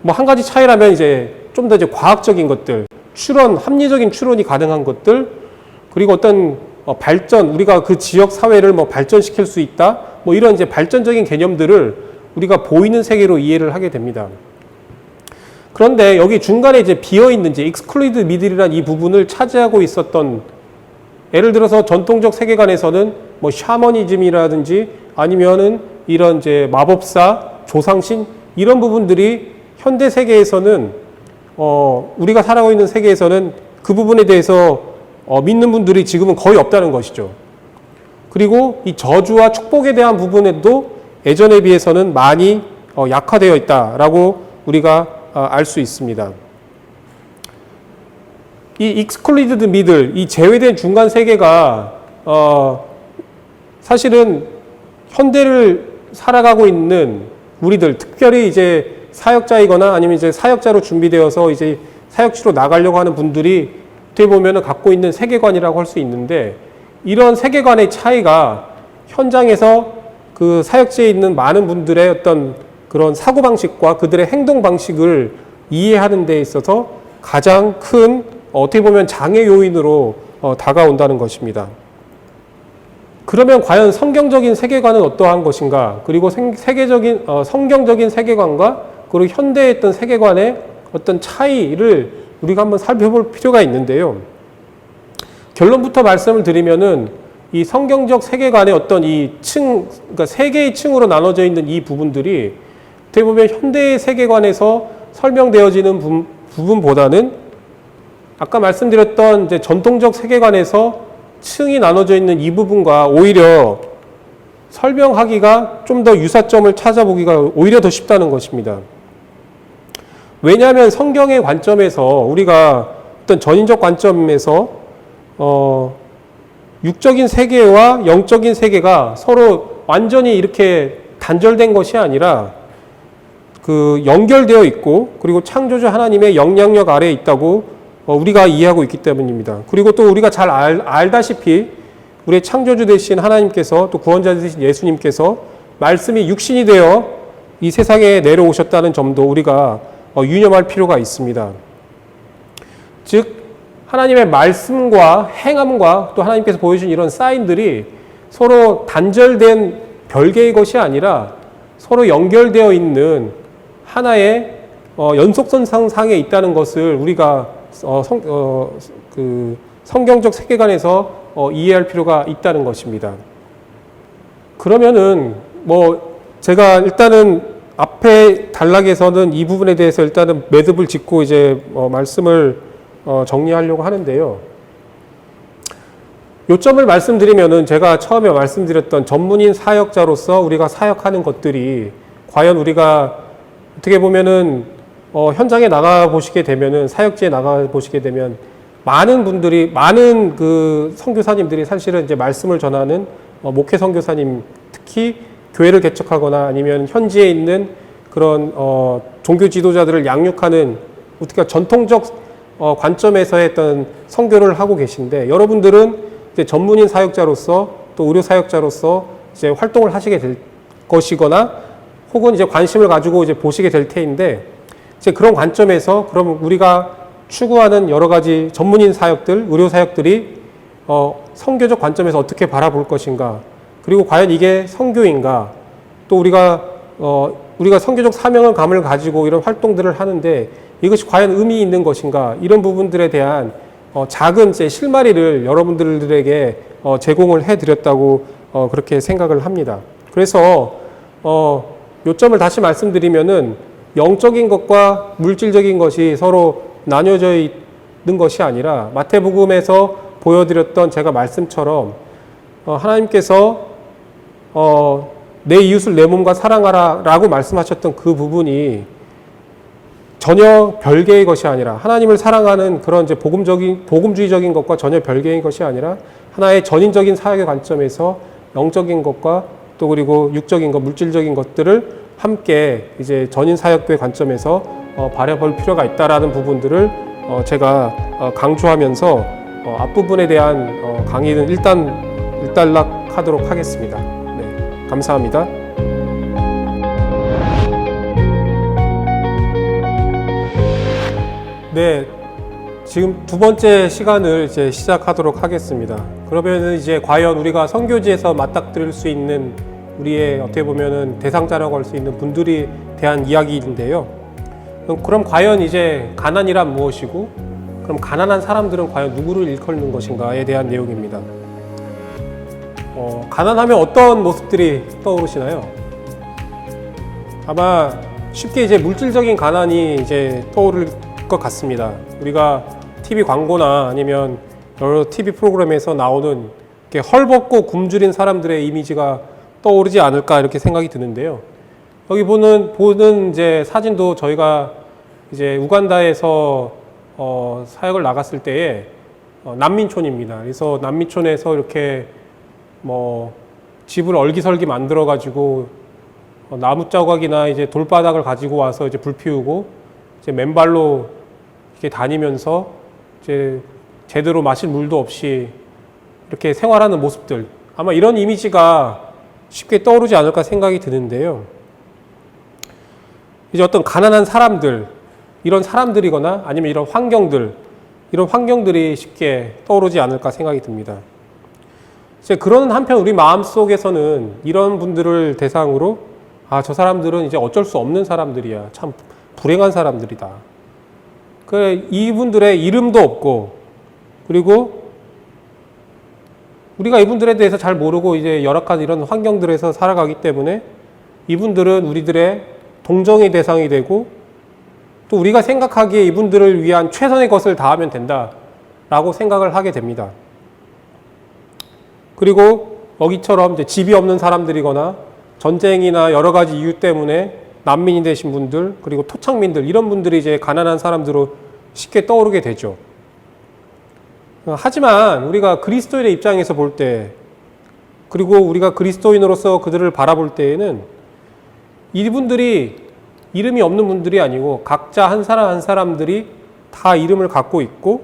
뭐 한 가지 차이라면 이제 좀 더 이제 과학적인 것들, 합리적인 추론이 가능한 것들, 그리고 어떤 발전, 우리가 그 지역 사회를 뭐 발전시킬 수 있다, 뭐 이런 이제 발전적인 개념들을 우리가 보이는 세계로 이해를 하게 됩니다. 그런데 여기 중간에 이제 비어있는 이제 exclude middle이라는 이 부분을 차지하고 있었던, 예를 들어서 전통적 세계관에서는 뭐 샤머니즘이라든지 아니면은 이런 이제 마법사, 조상신, 이런 부분들이 현대 세계에서는 우리가 살아가고 있는 세계에서는 그 부분에 대해서 믿는 분들이 지금은 거의 없다는 것이죠. 그리고 이 저주와 축복에 대한 부분에도 예전에 비해서는 많이 약화되어 있다라고 우리가 알 수 있습니다. 이 excluded middle, 이 제외된 중간 세계가 사실은 현대를 살아가고 있는 우리들, 특별히 이제 사역자이거나 아니면 이제 사역자로 준비되어서 이제 사역지로 나가려고 하는 분들이 어떻게 보면 갖고 있는 세계관이라고 할 수 있는데, 이런 세계관의 차이가 현장에서 그 사역지에 있는 많은 분들의 어떤 그런 사고방식과 그들의 행동 방식을 이해하는 데 있어서 가장 큰 어떻게 보면 장애 요인으로 다가온다는 것입니다. 그러면 과연 성경적인 세계관은 어떠한 것인가? 그리고 성경적인 세계관과 그리고 현대의 어떤 세계관의 어떤 차이를 우리가 한번 살펴볼 필요가 있는데요. 결론부터 말씀을 드리면은 이 성경적 세계관의 어떤 그러니까 세 개의 층으로 나눠져 있는 이 부분들이 어떻게 보면 현대의 세계관에서 설명되어지는 부분보다는 아까 말씀드렸던 이제 전통적 세계관에서 층이 나눠져 있는 이 부분과 오히려 설명하기가 좀 더 유사점을 찾아보기가 오히려 더 쉽다는 것입니다. 왜냐하면 성경의 관점에서, 우리가 어떤 전인적 관점에서 육적인 세계와 영적인 세계가 서로 완전히 이렇게 단절된 것이 아니라 그 연결되어 있고, 그리고 창조주 하나님의 영향력 아래에 있다고 우리가 이해하고 있기 때문입니다. 그리고 또 우리가 잘 알다시피 우리의 창조주 되신 하나님께서, 또 구원자 되신 예수님께서 말씀이 육신이 되어 이 세상에 내려오셨다는 점도 우리가 유념할 필요가 있습니다. 즉 하나님의 말씀과 행함과 또 하나님께서 보여주신 이런 사인들이 서로 단절된 별개의 것이 아니라 서로 연결되어 있는 하나의 연속선상에 있다는 것을 우리가 성경적 세계관에서 이해할 필요가 있다는 것입니다. 그러면은 제가 일단은 앞에 단락에서는 이 부분에 대해서 일단은 매듭을 짓고 이제 말씀을 정리하려고 하는데요. 요점을 말씀드리면은 제가 처음에 말씀드렸던 전문인 사역자로서 우리가 사역하는 것들이 과연 우리가 어떻게 보면은 현장에 나가 보시게 되면은 사역지에 나가 보시게 되면 많은 그 선교사님들이 사실은 이제 말씀을 전하는 목회 선교사님, 특히 교회를 개척하거나 아니면 현지에 있는 그런 종교 지도자들을 양육하는 우리가 전통적 관점에서 했던 선교를 하고 계신데, 여러분들은 이제 전문인 사역자로서 또 의료 사역자로서 이제 활동을 하시게 될 것이거나 혹은 이제 관심을 가지고 이제 보시게 될 테인데, 이제 그런 관점에서 그럼 우리가 추구하는 여러 가지 전문인 사역들, 의료 사역들이 선교적 관점에서 어떻게 바라볼 것인가, 그리고 과연 이게 선교인가, 또 우리가 선교적 사명을 감을 가지고 이런 활동들을 하는데 이것이 과연 의미 있는 것인가, 이런 부분들에 대한 작은 제 실마리를 여러분들에게 제공을 해드렸다고 그렇게 생각을 합니다. 그래서 요점을 다시 말씀드리면은 영적인 것과 물질적인 것이 서로 나뉘어져 있는 것이 아니라 마태복음에서 보여드렸던 제가 말씀처럼 하나님께서 내 이웃을 내 몸과 사랑하라 라고 말씀하셨던 그 부분이 전혀 별개의 것이 아니라, 하나님을 사랑하는 그런 이제 복음주의적인 것과 전혀 별개의 것이 아니라 하나의 전인적인 사역의 관점에서 영적인 것과 또 그리고 육적인 것, 물질적인 것들을 함께 이제 전인 사역의 관점에서 바라볼 필요가 있다라는 부분들을 제가 강조하면서 앞부분에 대한 강의는 일단락하도록 하겠습니다. 네, 감사합니다. 네, 지금 두 번째 시간을 이제 시작하도록 하겠습니다. 그러면 이제 과연 우리가 선교지에서 맞닥뜨릴 수 있는 우리의 어떻게 보면은 대상자라고 할 수 있는 분들에 대한 이야기인데요. 그럼 과연 이제 가난이란 무엇이고, 그럼 가난한 사람들은 과연 누구를 일컫는 것인가에 대한 내용입니다. 가난하면 어떤 모습들이 떠오르시나요? 아마 쉽게 이제 물질적인 가난이 이제 떠오를 것 같습니다. 우리가 TV 광고나 아니면 여러 TV 프로그램에서 나오는 이렇게 헐벗고 굶주린 사람들의 이미지가 떠오르지 않을까 이렇게 생각이 드는데요. 여기 보는 이제 사진도 저희가 이제 우간다에서 사역을 나갔을 때에 난민촌입니다. 그래서 난민촌에서 이렇게 집을 얼기설기 만들어 가지고 나무 자국이나 이제 돌바닥을 가지고 와서 이제 불 피우고 이제 맨발로 이렇게 다니면서 이제 제대로 마실 물도 없이 이렇게 생활하는 모습들, 아마 이런 이미지가 쉽게 떠오르지 않을까 생각이 드는데요. 이제 어떤 가난한 사람들, 이런 사람들이거나 아니면 이런 환경들이 쉽게 떠오르지 않을까 생각이 듭니다. 이제 그런 한편 우리 마음속에서는 이런 분들을 대상으로 저 사람들은 이제 어쩔 수 없는 사람들이야. 참 불행한 사람들이다. 이분들의 이름도 없고, 그리고 우리가 이분들에 대해서 잘 모르고 이제 열악한 이런 환경들에서 살아가기 때문에 이분들은 우리들의 동정의 대상이 되고, 또 우리가 생각하기에 이분들을 위한 최선의 것을 다하면 된다라고 생각을 하게 됩니다. 그리고 여기처럼 이제 집이 없는 사람들이거나 전쟁이나 여러 가지 이유 때문에 난민이 되신 분들, 그리고 토착민들, 이런 분들이 이제 가난한 사람들로 쉽게 떠오르게 되죠. 하지만 우리가 그리스도인의 입장에서 볼 때, 그리고 우리가 그리스도인으로서 그들을 바라볼 때에는 이분들이 이름이 없는 분들이 아니고 각자 한 사람 한 사람들이 다 이름을 갖고 있고,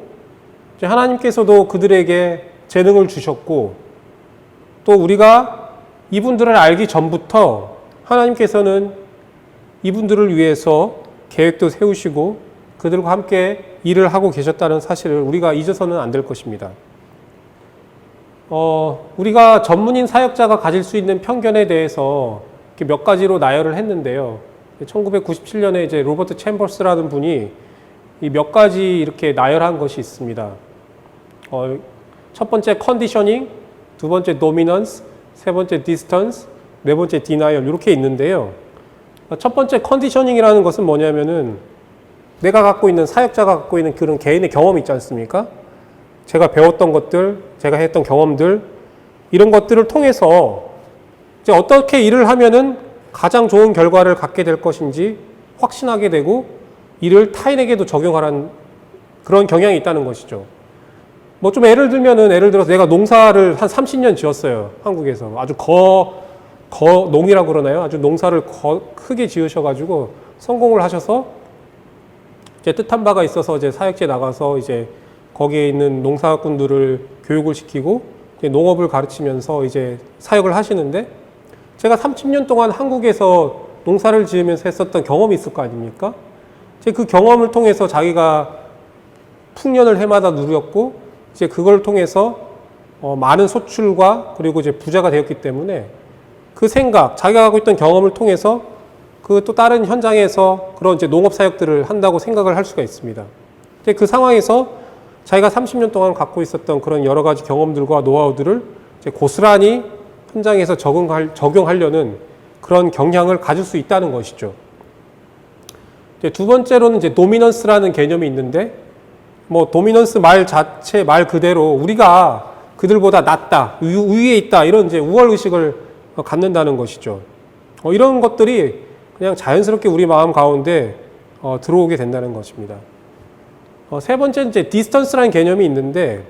이제 하나님께서도 그들에게 재능을 주셨고, 또 우리가 이분들을 알기 전부터 하나님께서는 이분들을 위해서 계획도 세우시고 그들과 함께 일을 하고 계셨다는 사실을 우리가 잊어서는 안 될 것입니다. 우리가 전문인 사역자가 가질 수 있는 편견에 대해서 몇 가지로 나열을 했는데요. 1997년에 이제 로버트 챔버스라는 분이 이 몇 가지 이렇게 나열한 것이 있습니다. 첫 번째 컨디셔닝, 두 번째 도미넌스, 세 번째 디스턴스, 네 번째 디나이얼 이렇게 있는데요. 첫 번째 컨디셔닝이라는 것은 뭐냐면은 내가 갖고 있는 사역자가 갖고 있는 그런 개인의 경험이 있지 않습니까? 제가 배웠던 것들, 제가 했던 경험들 이런 것들을 통해서 이제 어떻게 일을 하면은 가장 좋은 결과를 갖게 될 것인지 확신하게 되고 이를 타인에게도 적용하라는 그런 경향이 있다는 것이죠. 뭐 좀 예를 들어서 내가 농사를 한 30년 지었어요. 한국에서. 아주 농이라고 그러나요? 아주 농사를 크게 지으셔가지고 성공을 하셔서 이제 뜻한 바가 있어서 이제 사역지에 나가서 이제 거기에 있는 농사꾼들을 교육을 시키고 이제 농업을 가르치면서 이제 사역을 하시는데 제가 30년 동안 한국에서 농사를 지으면서 했었던 경험이 있을 거 아닙니까? 이제 그 경험을 통해서 자기가 풍년을 해마다 누렸고 이제 그걸 통해서 많은 소출과 그리고 이제 부자가 되었기 때문에 그 생각, 자기가 갖고 있던 경험을 통해서 그 또 다른 현장에서 그런 이제 농업 사역들을 한다고 생각을 할 수가 있습니다. 이제 그 상황에서 자기가 30년 동안 갖고 있었던 그런 여러 가지 경험들과 노하우들을 이제 고스란히 현장에서 적용하려는 그런 경향을 가질 수 있다는 것이죠. 이제 두 번째로는 이제 도미넌스라는 개념이 있는데 뭐 도미넌스 말 그대로 우리가 그들보다 낫다, 우위에 있다 이런 이제 우월 의식을 갖는다는 것이죠. 이런 것들이 그냥 자연스럽게 우리 마음 가운데 들어오게 된다는 것입니다. 세 번째 이제 디스턴스라는 개념이 있는데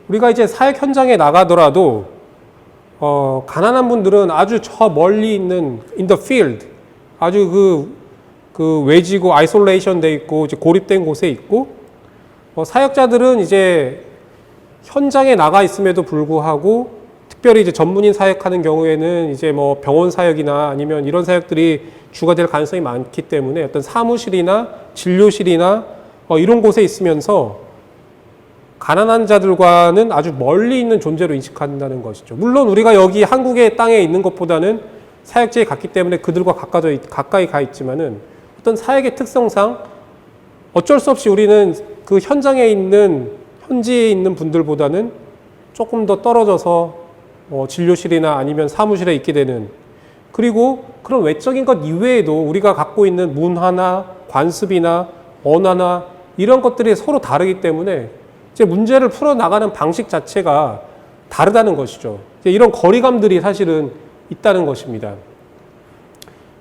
우리가 이제 사역 현장에 나가더라도 가난한 분들은 아주 저 멀리 있는 in the field 아주 그 외지고 아이솔레이션 돼 있고 이제 고립된 곳에 있고 사역자들은 이제 현장에 나가 있음에도 불구하고 특별히 이제 전문인 사역하는 경우에는 이제 뭐 병원 사역이나 아니면 이런 사역들이 주가 될 가능성이 많기 때문에 어떤 사무실이나 진료실이나 이런 곳에 있으면서 가난한 자들과는 아주 멀리 있는 존재로 인식한다는 것이죠. 물론 우리가 여기 한국의 땅에 있는 것보다는 사역지에 갔기 때문에 그들과 가까이 가 있지만은 어떤 사역의 특성상 어쩔 수 없이 우리는 그 현지에 있는 분들보다는 조금 더 떨어져서 진료실이나 아니면 사무실에 있게 되는 그리고 그런 외적인 것 이외에도 우리가 갖고 있는 문화나 관습이나 언어나 이런 것들이 서로 다르기 때문에 이제 문제를 풀어나가는 방식 자체가 다르다는 것이죠. 이제 이런 거리감들이 사실은 있다는 것입니다.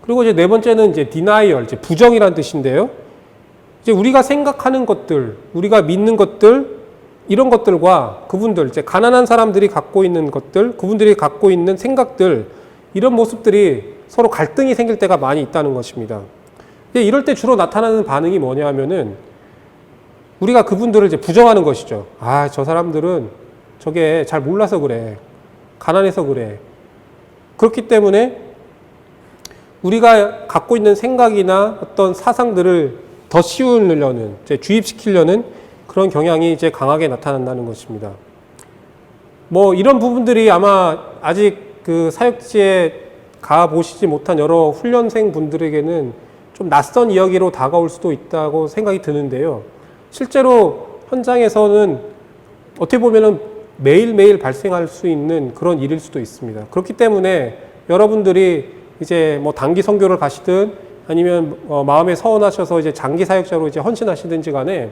그리고 이제 네 번째는 이제 denial, 이제 부정이라는 뜻인데요. 이제 우리가 생각하는 것들, 우리가 믿는 것들, 이런 것들과 그분들, 이제 가난한 사람들이 갖고 있는 것들, 그분들이 갖고 있는 생각들, 이런 모습들이 서로 갈등이 생길 때가 많이 있다는 것입니다. 이럴 때 주로 나타나는 반응이 뭐냐 하면은 우리가 그분들을 이제 부정하는 것이죠. 아, 저 사람들은 저게 잘 몰라서 그래. 가난해서 그래. 그렇기 때문에 우리가 갖고 있는 생각이나 어떤 사상들을 더 씌우려는, 이제 주입시키려는 그런 경향이 이제 강하게 나타난다는 것입니다. 뭐 이런 부분들이 아마 아직 그 사역지에 가보시지 못한 여러 훈련생 분들에게는 좀 낯선 이야기로 다가올 수도 있다고 생각이 드는데요. 실제로 현장에서는 어떻게 보면은 매일매일 발생할 수 있는 그런 일일 수도 있습니다. 그렇기 때문에 여러분들이 이제 뭐 단기 선교를 가시든 아니면 마음에 서운하셔서 이제 장기 사역자로 이제 헌신하시든지 간에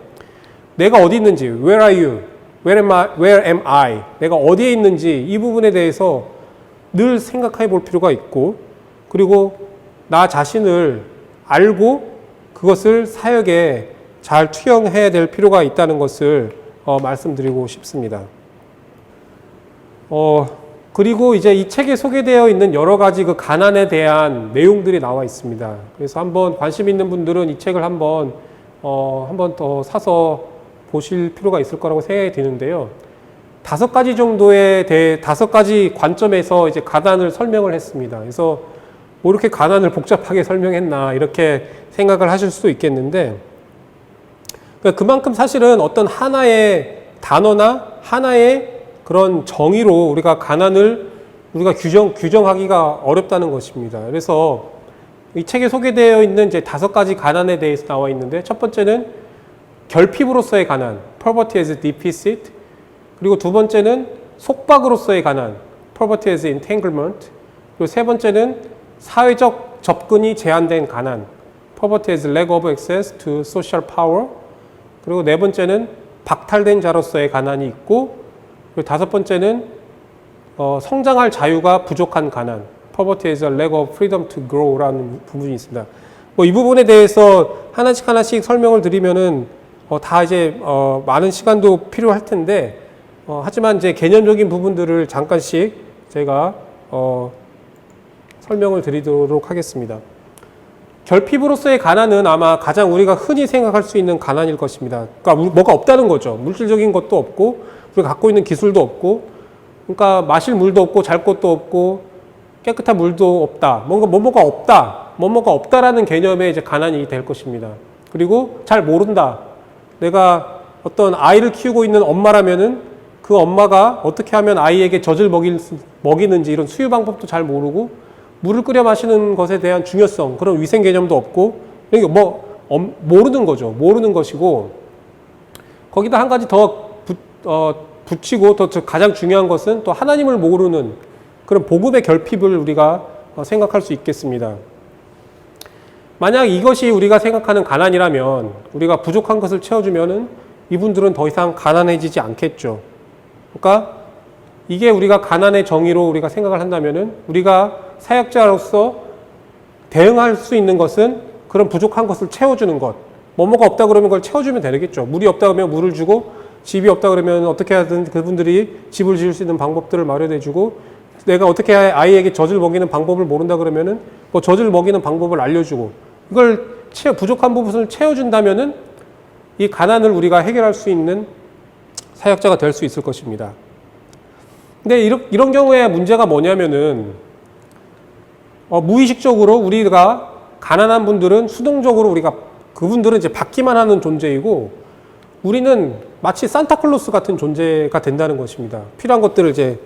내가 어디 있는지, where are you? where am I? 내가 어디에 있는지 이 부분에 대해서 늘 생각해 볼 필요가 있고 그리고 나 자신을 알고 그것을 사역에 잘 투영해야 될 필요가 있다는 것을 말씀드리고 싶습니다. 그리고 이제 이 책에 소개되어 있는 여러 가지 그 가난에 대한 내용들이 나와 있습니다. 그래서 한번 관심 있는 분들은 이 책을 한번 더 사서 보실 필요가 있을 거라고 생각이 드는데요. 5가지 정도에 대해 5가지 관점에서 이제 가난을 설명을 했습니다. 그래서 뭐 이렇게 가난을 복잡하게 설명했나 이렇게 생각을 하실 수도 있겠는데 그러니까 그만큼 사실은 어떤 하나의 단어나 하나의 그런 정의로 우리가 가난을 우리가 규정하기가 어렵다는 것입니다. 그래서 이 책에 소개되어 있는 이제 5가지 가난에 대해서 나와 있는데, 첫 번째는 결핍으로서의 가난, poverty as deficit. 그리고 두 번째는 속박으로서의 가난, poverty as entanglement. 그리고 세 번째는 사회적 접근이 제한된 가난, poverty as lack of access to social power. 그리고 네 번째는 박탈된 자로서의 가난이 있고, 그리고 다섯 번째는 성장할 자유가 부족한 가난, poverty as a lack of freedom to grow라는 부분이 있습니다. 뭐 이 부분에 대해서 하나씩 설명을 드리면은 다 이제 많은 시간도 필요할 텐데, 하지만 이제 개념적인 부분들을 잠깐씩 제가 설명을 드리도록 하겠습니다. 결핍으로서의 가난은 아마 가장 우리가 흔히 생각할 수 있는 가난일 것입니다. 그러니까 뭐가 없다는 거죠. 물질적인 것도 없고, 우리가 갖고 있는 기술도 없고, 그러니까 마실 물도 없고, 잘 것도 없고, 깨끗한 물도 없다. 뭐가 없다. 뭐가 없다라는 개념의 이제 가난이 될 것입니다. 그리고 잘 모른다. 내가 어떤 아이를 키우고 있는 엄마라면은 그 엄마가 어떻게 하면 아이에게 젖을 먹이는지 이런 수유 방법도 잘 모르고, 물을 끓여 마시는 것에 대한 중요성, 그런 위생 개념도 없고, 그러니까 모르는 거죠. 모르는 것이고, 거기다 한 가지 더 붙이고, 더 가장 중요한 것은 또 하나님을 모르는 그런 복음의 결핍을 우리가 생각할 수 있겠습니다. 만약 이것이 우리가 생각하는 가난이라면, 우리가 부족한 것을 채워주면은 이분들은 더 이상 가난해지지 않겠죠. 그러니까 이게 우리가 가난의 정의로 우리가 생각을 한다면은, 우리가 사역자로서 대응할 수 있는 것은 그런 부족한 것을 채워주는 것. 뭐가 없다 그러면 그걸 채워주면 되겠죠. 물이 없다 그러면 물을 주고, 집이 없다 그러면 어떻게 하든 그분들이 집을 지을 수 있는 방법들을 마련해주고, 내가 어떻게 아이에게 젖을 먹이는 방법을 모른다 그러면은 뭐 젖을 먹이는 방법을 알려주고, 이걸 부족한 부분을 채워준다면은 이 가난을 우리가 해결할 수 있는 사역자가 될 수 있을 것입니다. 근데 이런 경우에 문제가 뭐냐면은, 무의식적으로 우리가 가난한 분들은 수동적으로 그분들은 이제 받기만 하는 존재이고, 우리는 마치 산타클로스 같은 존재가 된다는 것입니다. 필요한 것들을 이제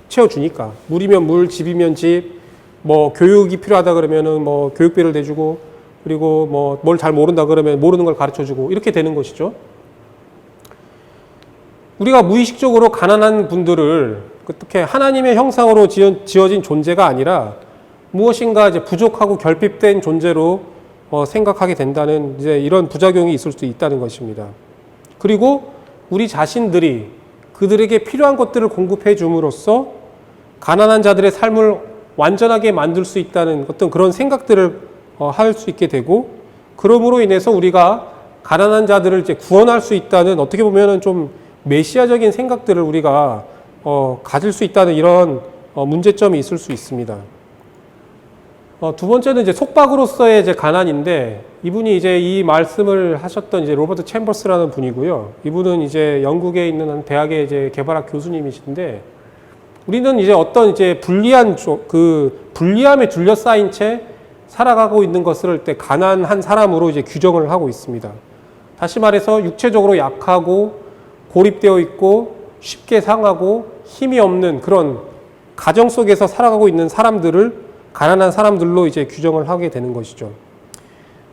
채워주니까. 물이면 물, 집이면 집, 뭐 교육이 필요하다 그러면은 뭐 교육비를 내주고, 그리고 뭐 뭘 잘 모른다 그러면 모르는 걸 가르쳐주고, 이렇게 되는 것이죠. 우리가 무의식적으로 가난한 분들을 어떻게 하나님의 형상으로 지어진 존재가 아니라 무엇인가 이제 부족하고 결핍된 존재로 생각하게 된다는 이제 이런 부작용이 있을 수 있다는 것입니다. 그리고 우리 자신들이 그들에게 필요한 것들을 공급해 줌으로써 가난한 자들의 삶을 완전하게 만들 수 있다는 어떤 그런 생각들을 할 수 있게 되고, 그러므로 인해서 우리가 가난한 자들을 이제 구원할 수 있다는, 어떻게 보면은 좀 메시아적인 생각들을 우리가 가질 수 있다는 이런 문제점이 있을 수 있습니다. 두 번째는 이제 속박으로서의 이제 가난인데, 이분이 이제 이 말씀을 하셨던 이제 로버트 챔버스라는 분이고요. 이분은 이제 영국에 있는 한 대학의 이제 개발학 교수님이신데, 우리는 이제 어떤 이제 불리함에 둘러싸인 채 살아가고 있는 것을 때 가난한 사람으로 이제 규정을 하고 있습니다. 다시 말해서 육체적으로 약하고 고립되어 있고 쉽게 상하고 힘이 없는 그런 가정 속에서 살아가고 있는 사람들을 가난한 사람들로 이제 규정을 하게 되는 것이죠.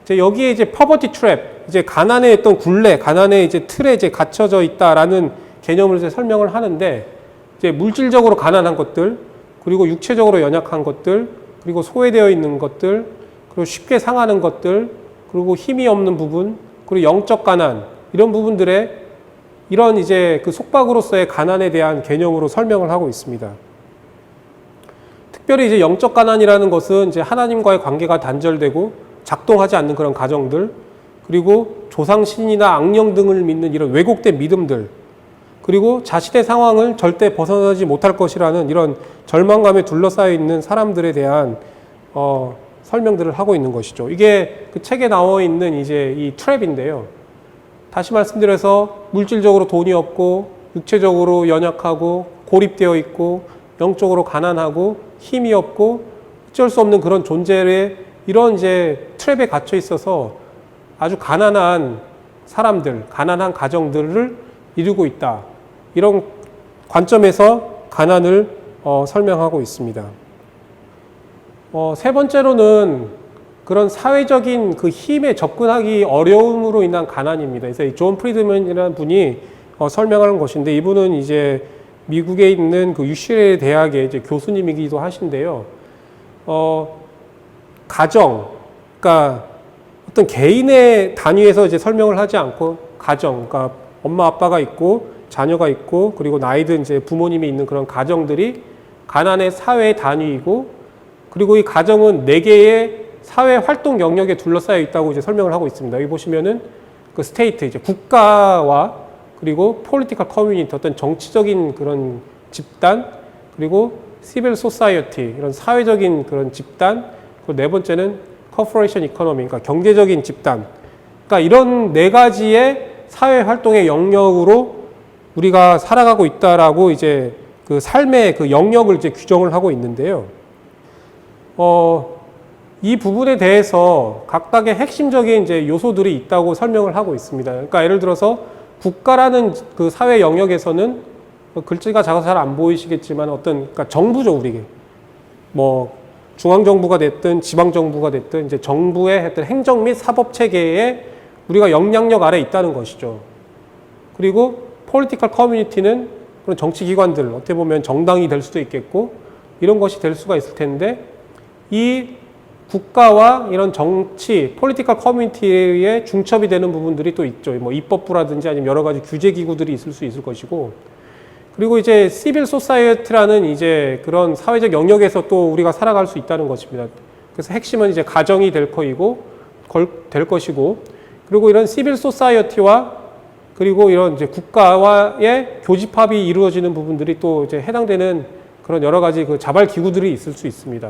이제 여기에 이제 poverty trap, 이제 가난의 어떤 굴레, 가난의 이제 틀에 이제 갇혀져 있다라는 개념을 이제 설명을 하는데, 이제 물질적으로 가난한 것들, 그리고 육체적으로 연약한 것들, 그리고 소외되어 있는 것들, 그리고 쉽게 상하는 것들, 그리고 힘이 없는 부분, 그리고 영적 가난, 이런 부분들의 이런 이제 그 속박으로서의 가난에 대한 개념으로 설명을 하고 있습니다. 특별히 이제 영적 가난이라는 것은 이제 하나님과의 관계가 단절되고 작동하지 않는 그런 가정들, 그리고 조상신이나 악령 등을 믿는 이런 왜곡된 믿음들, 그리고 자신의 상황을 절대 벗어나지 못할 것이라는 이런 절망감에 둘러싸여 있는 사람들에 대한 설명들을 하고 있는 것이죠. 이게 그 책에 나와 있는 이제 이 트랩인데요. 다시 말씀드려서 물질적으로 돈이 없고 육체적으로 연약하고 고립되어 있고 영적으로 가난하고 힘이 없고 어쩔 수 없는 그런 존재의 이런 이제 트랩에 갇혀 있어서 아주 가난한 사람들, 가난한 가정들을 이루고 있다. 이런 관점에서 가난을 설명하고 있습니다. 세 번째로는 그런 사회적인 그 힘에 접근하기 어려움으로 인한 가난입니다. 그래서 이 존 프리드맨이라는 분이 설명하는 것인데, 이분은 이제 미국에 있는 그 UCLA 대학의 이제 교수님이기도 하신데요. 가정, 그러니까 어떤 개인의 단위에서 이제 설명을 하지 않고 가정, 그러니까 엄마 아빠가 있고 자녀가 있고 그리고 나이든 이제 부모님이 있는 그런 가정들이 가난의 사회 단위이고, 그리고 이 가정은 4개의 사회 활동 영역에 둘러싸여 있다고 이제 설명을 하고 있습니다. 여기 보시면은 그 스테이트, 이제 국가와 그리고 폴리티컬 커뮤니티, 어떤 정치적인 그런 집단, 그리고 시빌 소사이어티, 이런 사회적인 그런 집단, 그리고 네 번째는 커퍼레이션 이코노미, 그러니까 경제적인 집단. 그러니까 이런 4가지의 사회 활동의 영역으로 우리가 살아가고 있다라고 이제 그 삶의 그 영역을 이제 규정을 하고 있는데요. 이 부분에 대해서 각각의 핵심적인 이제 요소들이 있다고 설명을 하고 있습니다. 그러니까 예를 들어서 국가라는 그 사회 영역에서는 글자가 작아서 잘 안 보이시겠지만 그러니까 정부죠, 우리. 뭐 중앙정부가 됐든 지방정부가 됐든 이제 정부의 어떤 행정 및 사법 체계에 우리가 영향력 아래 있다는 것이죠. 그리고 폴리티컬 커뮤니티는 그런 정치기관들, 어떻게 보면 정당이 될 수도 있겠고 이런 것이 될 수가 있을 텐데, 이 국가와 이런 정치, 폴리티컬 커뮤니티에 중첩이 되는 부분들이 또 있죠. 뭐 입법부라든지 아니면 여러 가지 규제 기구들이 있을 수 있을 것이고, 그리고 이제 시빌 소사이어티라는 이제 그런 사회적 영역에서 또 우리가 살아갈 수 있다는 것입니다. 그래서 핵심은 이제 가정이 될 것이고, 그리고 이런 시빌 소사이어티와 그리고 이런 이제 국가와의 교집합이 이루어지는 부분들이 또 이제 해당되는 그런 여러 가지 그 자발 기구들이 있을 수 있습니다.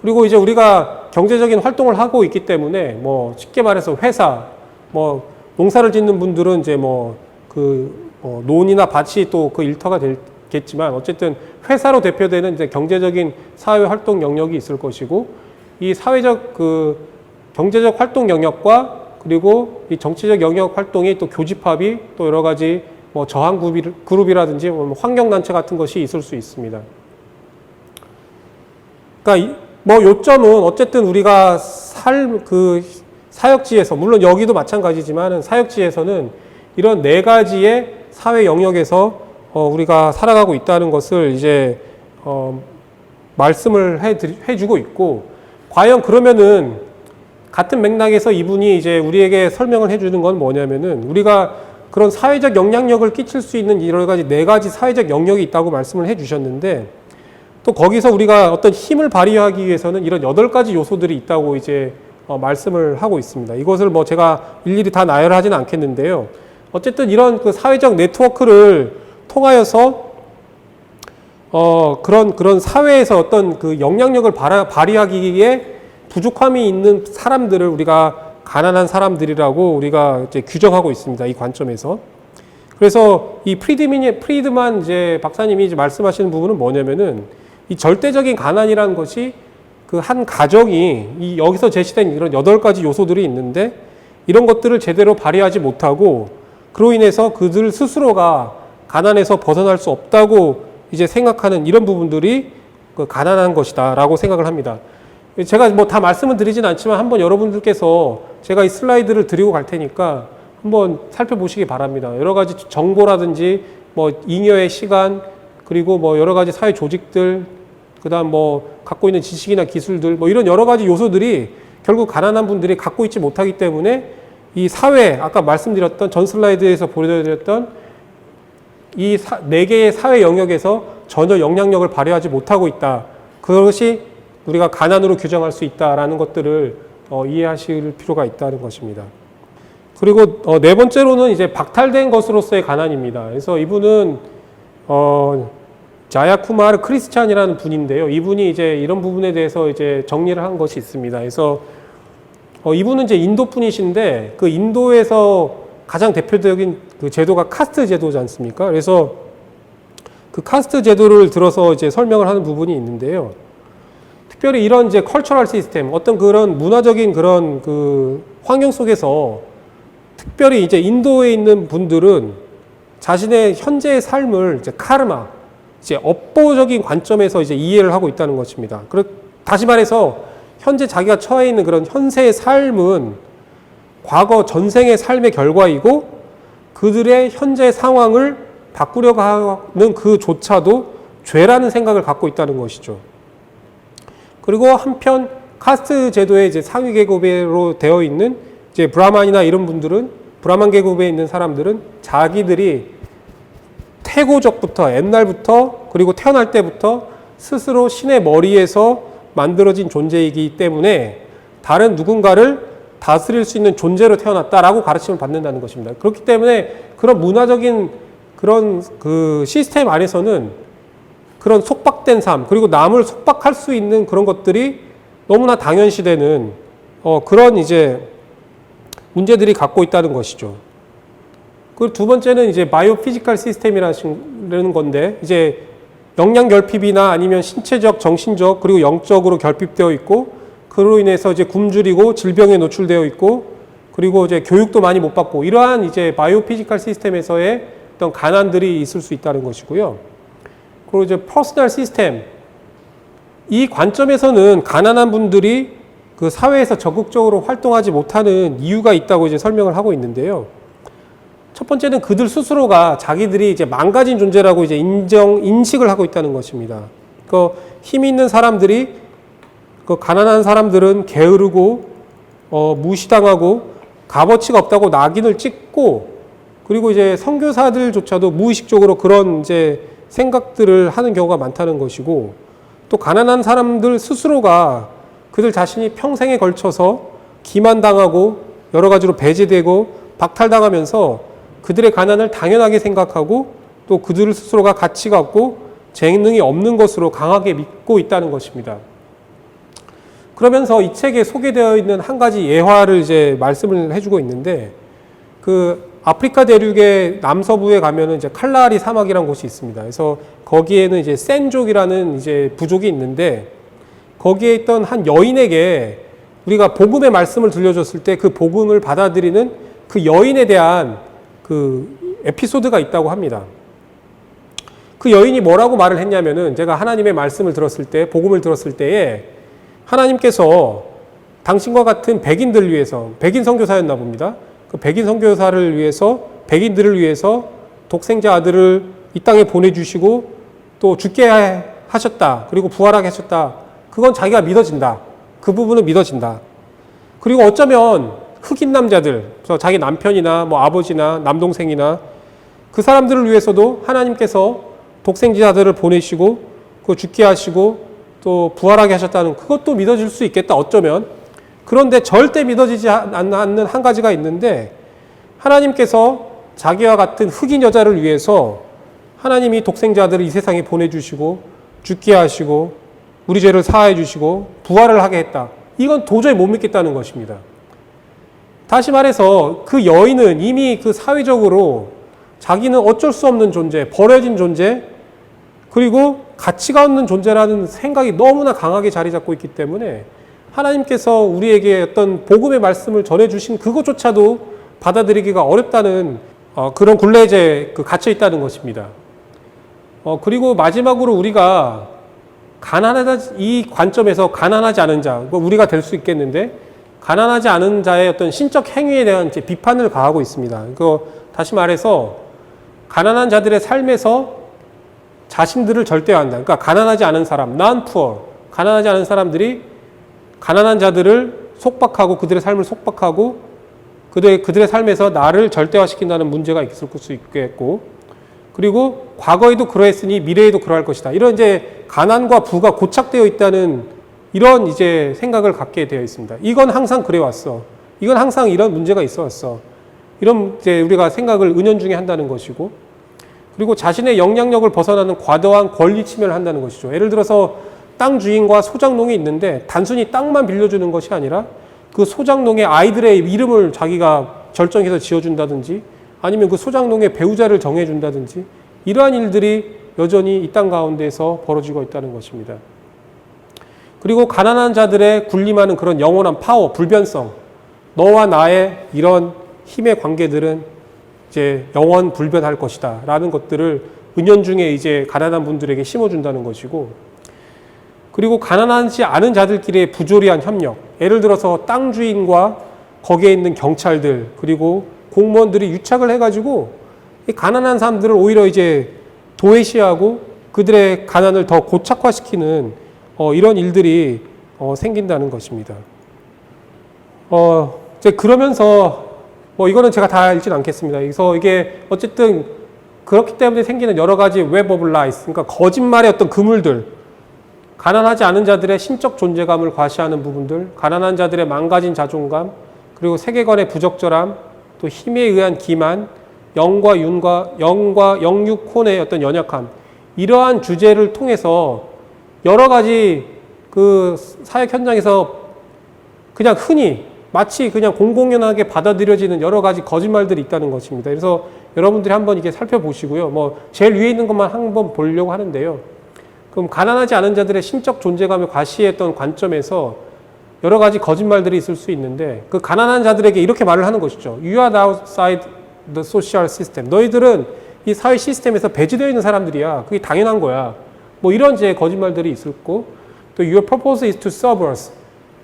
그리고 이제 우리가 경제적인 활동을 하고 있기 때문에 뭐 쉽게 말해서 회사, 뭐 농사를 짓는 분들은 이제 논이나 밭이 또 그 일터가 되겠지만, 어쨌든 회사로 대표되는 이제 경제적인 사회 활동 영역이 있을 것이고, 이 사회적 그 경제적 활동 영역과 그리고 이 정치적 영역 활동이 또 교집합이 또 여러 가지 뭐 저항 그룹이라든지 뭐 환경단체 같은 것이 있을 수 있습니다. 그러니까 뭐 요점은 어쨌든 우리가 사역지에서, 물론 여기도 마찬가지지만 사역지에서는 이런 4가지의 사회 영역에서 우리가 살아가고 있다는 것을 이제 말씀을 해주고 있고, 과연 그러면은 같은 맥락에서 이분이 이제 우리에게 설명을 해주는 건 뭐냐면은, 우리가 그런 사회적 영향력을 끼칠 수 있는 여러 가지 4가지 사회적 영역이 있다고 말씀을 해주셨는데, 또 거기서 우리가 어떤 힘을 발휘하기 위해서는 이런 8가지 요소들이 있다고 이제 말씀을 하고 있습니다. 이것을 뭐 제가 일일이 다 나열하지는 않겠는데요. 어쨌든 이런 그 사회적 네트워크를 통하여서 그런 사회에서 어떤 그 영향력을 발휘하기에 부족함이 있는 사람들을 우리가 가난한 사람들이라고 우리가 이제 규정하고 있습니다. 이 관점에서. 그래서 이 프리드만 이제 박사님이 이제 말씀하시는 부분은 뭐냐면은, 이 절대적인 가난이라는 것이 그 한 가정이 여기서 제시된 이런 8가지 요소들이 있는데, 이런 것들을 제대로 발휘하지 못하고 그로 인해서 그들 스스로가 가난에서 벗어날 수 없다고 이제 생각하는 이런 부분들이 그 가난한 것이다라고 생각을 합니다. 제가 뭐 다 말씀을 드리진 않지만 한번 여러분들께서 제가 이 슬라이드를 드리고 갈 테니까 한번 살펴보시기 바랍니다. 여러 가지 정보라든지 뭐 잉여의 시간, 그리고 뭐 여러 가지 사회 조직들, 그다음 뭐 갖고 있는 지식이나 기술들, 뭐 이런 여러 가지 요소들이 결국 가난한 분들이 갖고 있지 못하기 때문에 이 사회, 아까 말씀드렸던 전 슬라이드에서 보여드렸던 이 4개의 사회 영역에서 전혀 영향력을 발휘하지 못하고 있다. 그것이 우리가 가난으로 규정할 수 있다라는 것들을 이해하실 필요가 있다는 것입니다. 그리고 네 번째로는 이제 박탈된 것으로서의 가난입니다. 그래서 이분은 자야쿠마르 크리스찬이라는 분인데요. 이분이 이제 이런 부분에 대해서 이제 정리를 한 것이 있습니다. 그래서 이분은 이제 인도 분이신데, 그 인도에서 가장 대표적인 그 제도가 카스트 제도지 않습니까? 그래서 그 카스트 제도를 들어서 이제 설명을 하는 부분이 있는데요. 특별히 이런 이제 컬처럴 시스템, 어떤 그런 문화적인 그런 그 환경 속에서 특별히 이제 인도에 있는 분들은 자신의 현재의 삶을 이제 카르마, 이제 업보적인 관점에서 이제 이해를 하고 있다는 것입니다. 다시 말해서 현재 자기가 처해 있는 그런 현세의 삶은 과거 전생의 삶의 결과이고 그들의 현재 상황을 바꾸려고 하는 그조차도 죄라는 생각을 갖고 있다는 것이죠. 그리고 한편 카스트 제도의 이제 상위 계급으로 되어 있는 이제 브라만이나 이런 분들은 브라만 계급에 있는 사람들은 자기들이 태고적부터 옛날부터 그리고 태어날 때부터 스스로 신의 머리에서 만들어진 존재이기 때문에 다른 누군가를 다스릴 수 있는 존재로 태어났다라고 가르침을 받는다는 것입니다. 그렇기 때문에 그런 문화적인 그런 그 시스템 안에서는 그런 속박된 삶 그리고 남을 속박할 수 있는 그런 것들이 너무나 당연시되는 그런 이제 문제들이 갖고 있다는 것이죠. 그리고 두 번째는 이제 바이오피지컬 시스템이라는 건데 이제 영양 결핍이나 아니면 신체적, 정신적 그리고 영적으로 결핍되어 있고 그로 인해서 이제 굶주리고 질병에 노출되어 있고 그리고 이제 교육도 많이 못 받고 이러한 이제 바이오피지컬 시스템에서의 어떤 가난들이 있을 수 있다는 것이고요. 그리고 이제 퍼스널 시스템 이 관점에서는 가난한 분들이 그 사회에서 적극적으로 활동하지 못하는 이유가 있다고 이제 설명을 하고 있는데요. 첫 번째는 그들 스스로가 자기들이 이제 망가진 존재라고 이제 인식을 하고 있다는 것입니다. 그 힘 있는 사람들이 그 가난한 사람들은 게으르고 무시당하고 값어치가 없다고 낙인을 찍고 그리고 이제 선교사들조차도 무의식적으로 그런 이제 생각들을 하는 경우가 많다는 것이고 또 가난한 사람들 스스로가 그들 자신이 평생에 걸쳐서 기만당하고 여러 가지로 배제되고 박탈당하면서 그들의 가난을 당연하게 생각하고 또 그들 스스로가 가치가 없고 재능이 없는 것으로 강하게 믿고 있다는 것입니다. 그러면서 이 책에 소개되어 있는 한 가지 예화를 이제 말씀을 해주고 있는데 그 아프리카 대륙의 남서부에 가면은 이제 칼라리 사막이라는 곳이 있습니다. 그래서 거기에는 이제 센족이라는 이제 부족이 있는데 거기에 있던 한 여인에게 우리가 복음의 말씀을 들려줬을 때 그 복음을 받아들이는 그 여인에 대한 그 에피소드가 있다고 합니다. 그 여인이 뭐라고 말을 했냐면은 제가 하나님의 말씀을 들었을 때, 복음을 들었을 때에 하나님께서 당신과 같은 백인들을 위해서, 백인 선교사였나 봅니다. 그 백인 선교사를 위해서, 백인들을 위해서 독생자 아들을 이 땅에 보내주시고 또 죽게 하셨다. 그리고 부활하게 하셨다. 그건 자기가 믿어진다. 그 부분은 믿어진다. 그리고 어쩌면 흑인 남자들, 그래서 자기 남편이나 뭐 아버지나 남동생이나 그 사람들을 위해서도 하나님께서 독생자들을 보내시고 그 죽게 하시고 또 부활하게 하셨다는 그것도 믿어질 수 있겠다. 어쩌면. 그런데 절대 믿어지지 않는 한 가지가 있는데 하나님께서 자기와 같은 흑인 여자를 위해서 하나님이 독생자들을 이 세상에 보내주시고 죽게 하시고 우리 죄를 사하해 주시고 부활을 하게 했다. 이건 도저히 못 믿겠다는 것입니다. 다시 말해서 그 여인은 이미 그 사회적으로 자기는 어쩔 수 없는 존재, 버려진 존재, 그리고 가치가 없는 존재라는 생각이 너무나 강하게 자리 잡고 있기 때문에 하나님께서 우리에게 어떤 복음의 말씀을 전해주신 그것조차도 받아들이기가 어렵다는 그런 굴레에 이제 갇혀 있다는 것입니다. 그리고 마지막으로 우리가 가난하다 이 관점에서 가난하지 않은 자, 우리가 될 수 있겠는데 가난하지 않은 자의 어떤 신적 행위에 대한 이제 비판을 가하고 있습니다. 다시 말해서 가난한 자들의 삶에서 자신들을 절대화한다. 그러니까 가난하지 않은 사람, non-poor, 가난하지 않은 사람들이 가난한 자들을 속박하고 그들의 삶을 속박하고 그들의 삶에서 나를 절대화시킨다는 문제가 있을 수 있겠고 그리고 과거에도 그러했으니 미래에도 그러할 것이다. 이런 이제 가난과 부가 고착되어 있다는 이런 이제 생각을 갖게 되어 있습니다. 이건 항상 그래 왔어. 이건 항상 이런 문제가 있어 왔어. 이런 이제 우리가 생각을 은연중에 한다는 것이고 그리고 자신의 영향력을 벗어나는 과도한 권리 침해를 한다는 것이죠. 예를 들어서 땅 주인과 소작농이 있는데 단순히 땅만 빌려주는 것이 아니라 그 소작농의 아이들의 이름을 자기가 결정해서 지어준다든지 아니면 그 소작농의 배우자를 정해준다든지 이러한 일들이 여전히 이 땅 가운데서 벌어지고 있다는 것입니다. 그리고 가난한 자들의 군림하는 그런 영원한 파워, 불변성, 너와 나의 이런 힘의 관계들은 이제 영원 불변할 것이다 라는 것들을 은연중에 이제 가난한 분들에게 심어준다는 것이고, 그리고 가난하지 않은 자들끼리의 부조리한 협력, 예를 들어서 땅 주인과 거기에 있는 경찰들 그리고 공무원들이 유착을 해가지고 이 가난한 사람들을 오히려 이제 도외시하고 그들의 가난을 더 고착화시키는 이런 일들이 생긴다는 것입니다. 이제 그러면서 이거는 제가 다 읽진 않겠습니다. 그래서 이게 어쨌든 그렇기 때문에 생기는 여러 가지 웹 오브 라이스, 그러니까 거짓말의 어떤 그물들, 가난하지 않은 자들의 신적 존재감을 과시하는 부분들, 가난한 자들의 망가진 자존감, 그리고 세계관의 부적절함, 또 힘에 의한 기만, 영과 영육혼의 어떤 연약함, 이러한 주제를 통해서 여러 가지 그 사역 현장에서 그냥 흔히 마치 그냥 공공연하게 받아들여지는 여러 가지 거짓말들이 있다는 것입니다. 그래서 여러분들이 한번 이게 살펴보시고요. 제일 위에 있는 것만 한번 보려고 하는데요. 그럼 가난하지 않은 자들의 신적 존재감을 과시했던 관점에서 여러 가지 거짓말들이 있을 수 있는데, 그 가난한 자들에게 이렇게 말을 하는 것이죠. You are outside the social system. 너희들은 이 사회 시스템에서 배제되어 있는 사람들이야. 그게 당연한 거야. 이런 이제 거짓말들이 있을 거고, 또 Your purpose is to serve us.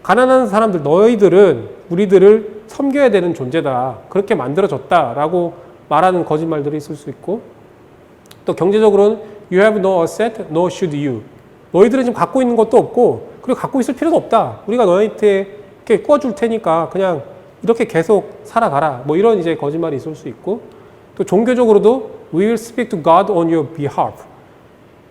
가난한 사람들, 너희들은 우리들을 섬겨야 되는 존재다. 그렇게 만들어졌다라고 말하는 거짓말들이 있을 수 있고, 또 경제적으로는 You have no asset, nor should you. 너희들은 지금 갖고 있는 것도 없고, 그리고 갖고 있을 필요도 없다. 우리가 너희한테 이렇게 꾸어줄 테니까 그냥 이렇게 계속 살아가라. 이런 이제 거짓말이 있을 수 있고, 또 종교적으로도 We will speak to God on your behalf.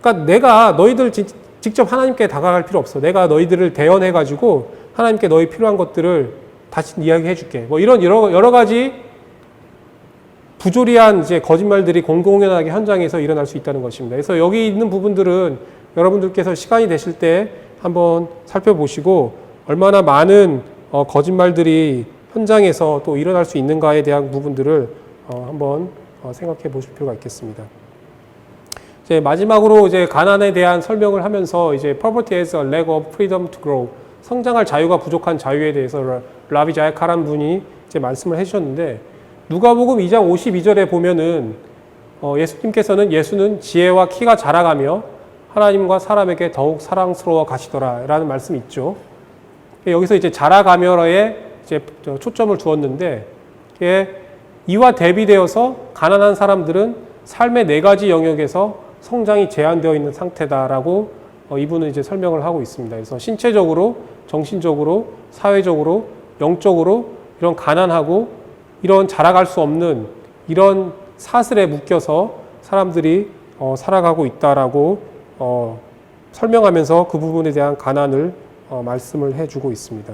그러니까 내가 너희들 직접 하나님께 다가갈 필요 없어. 내가 너희들을 대언해가지고 하나님께 너희 필요한 것들을 다시 이야기해 줄게. 이런 여러 가지 부조리한 이제 거짓말들이 공공연하게 현장에서 일어날 수 있다는 것입니다. 그래서 여기 있는 부분들은 여러분들께서 시간이 되실 때 한번 살펴보시고 얼마나 많은 거짓말들이 현장에서 또 일어날 수 있는가에 대한 부분들을 한번 생각해 보실 필요가 있겠습니다. 이제 마지막으로 이제 가난에 대한 설명을 하면서 이제 poverty as a lack of freedom to grow, 성장할 자유가 부족한 자유에 대해서 라비 자야카란 분이 이제 말씀을 해주셨는데, 누가복음 2장 52절에 보면은 예수님께서는 예수는 지혜와 키가 자라가며 하나님과 사람에게 더욱 사랑스러워 가시더라 라는 말씀이 있죠. 여기서 이제 자라가며에 이제 초점을 두었는데, 이와 대비되어서 가난한 사람들은 삶의 4가지 영역에서 성장이 제한되어 있는 상태다라고 이분은 이제 설명을 하고 있습니다. 그래서 신체적으로, 정신적으로, 사회적으로, 영적으로 이런 가난하고 이런 자라갈 수 없는 이런 사슬에 묶여서 사람들이 살아가고 있다라고 설명하면서 그 부분에 대한 가난을 말씀을 해주고 있습니다.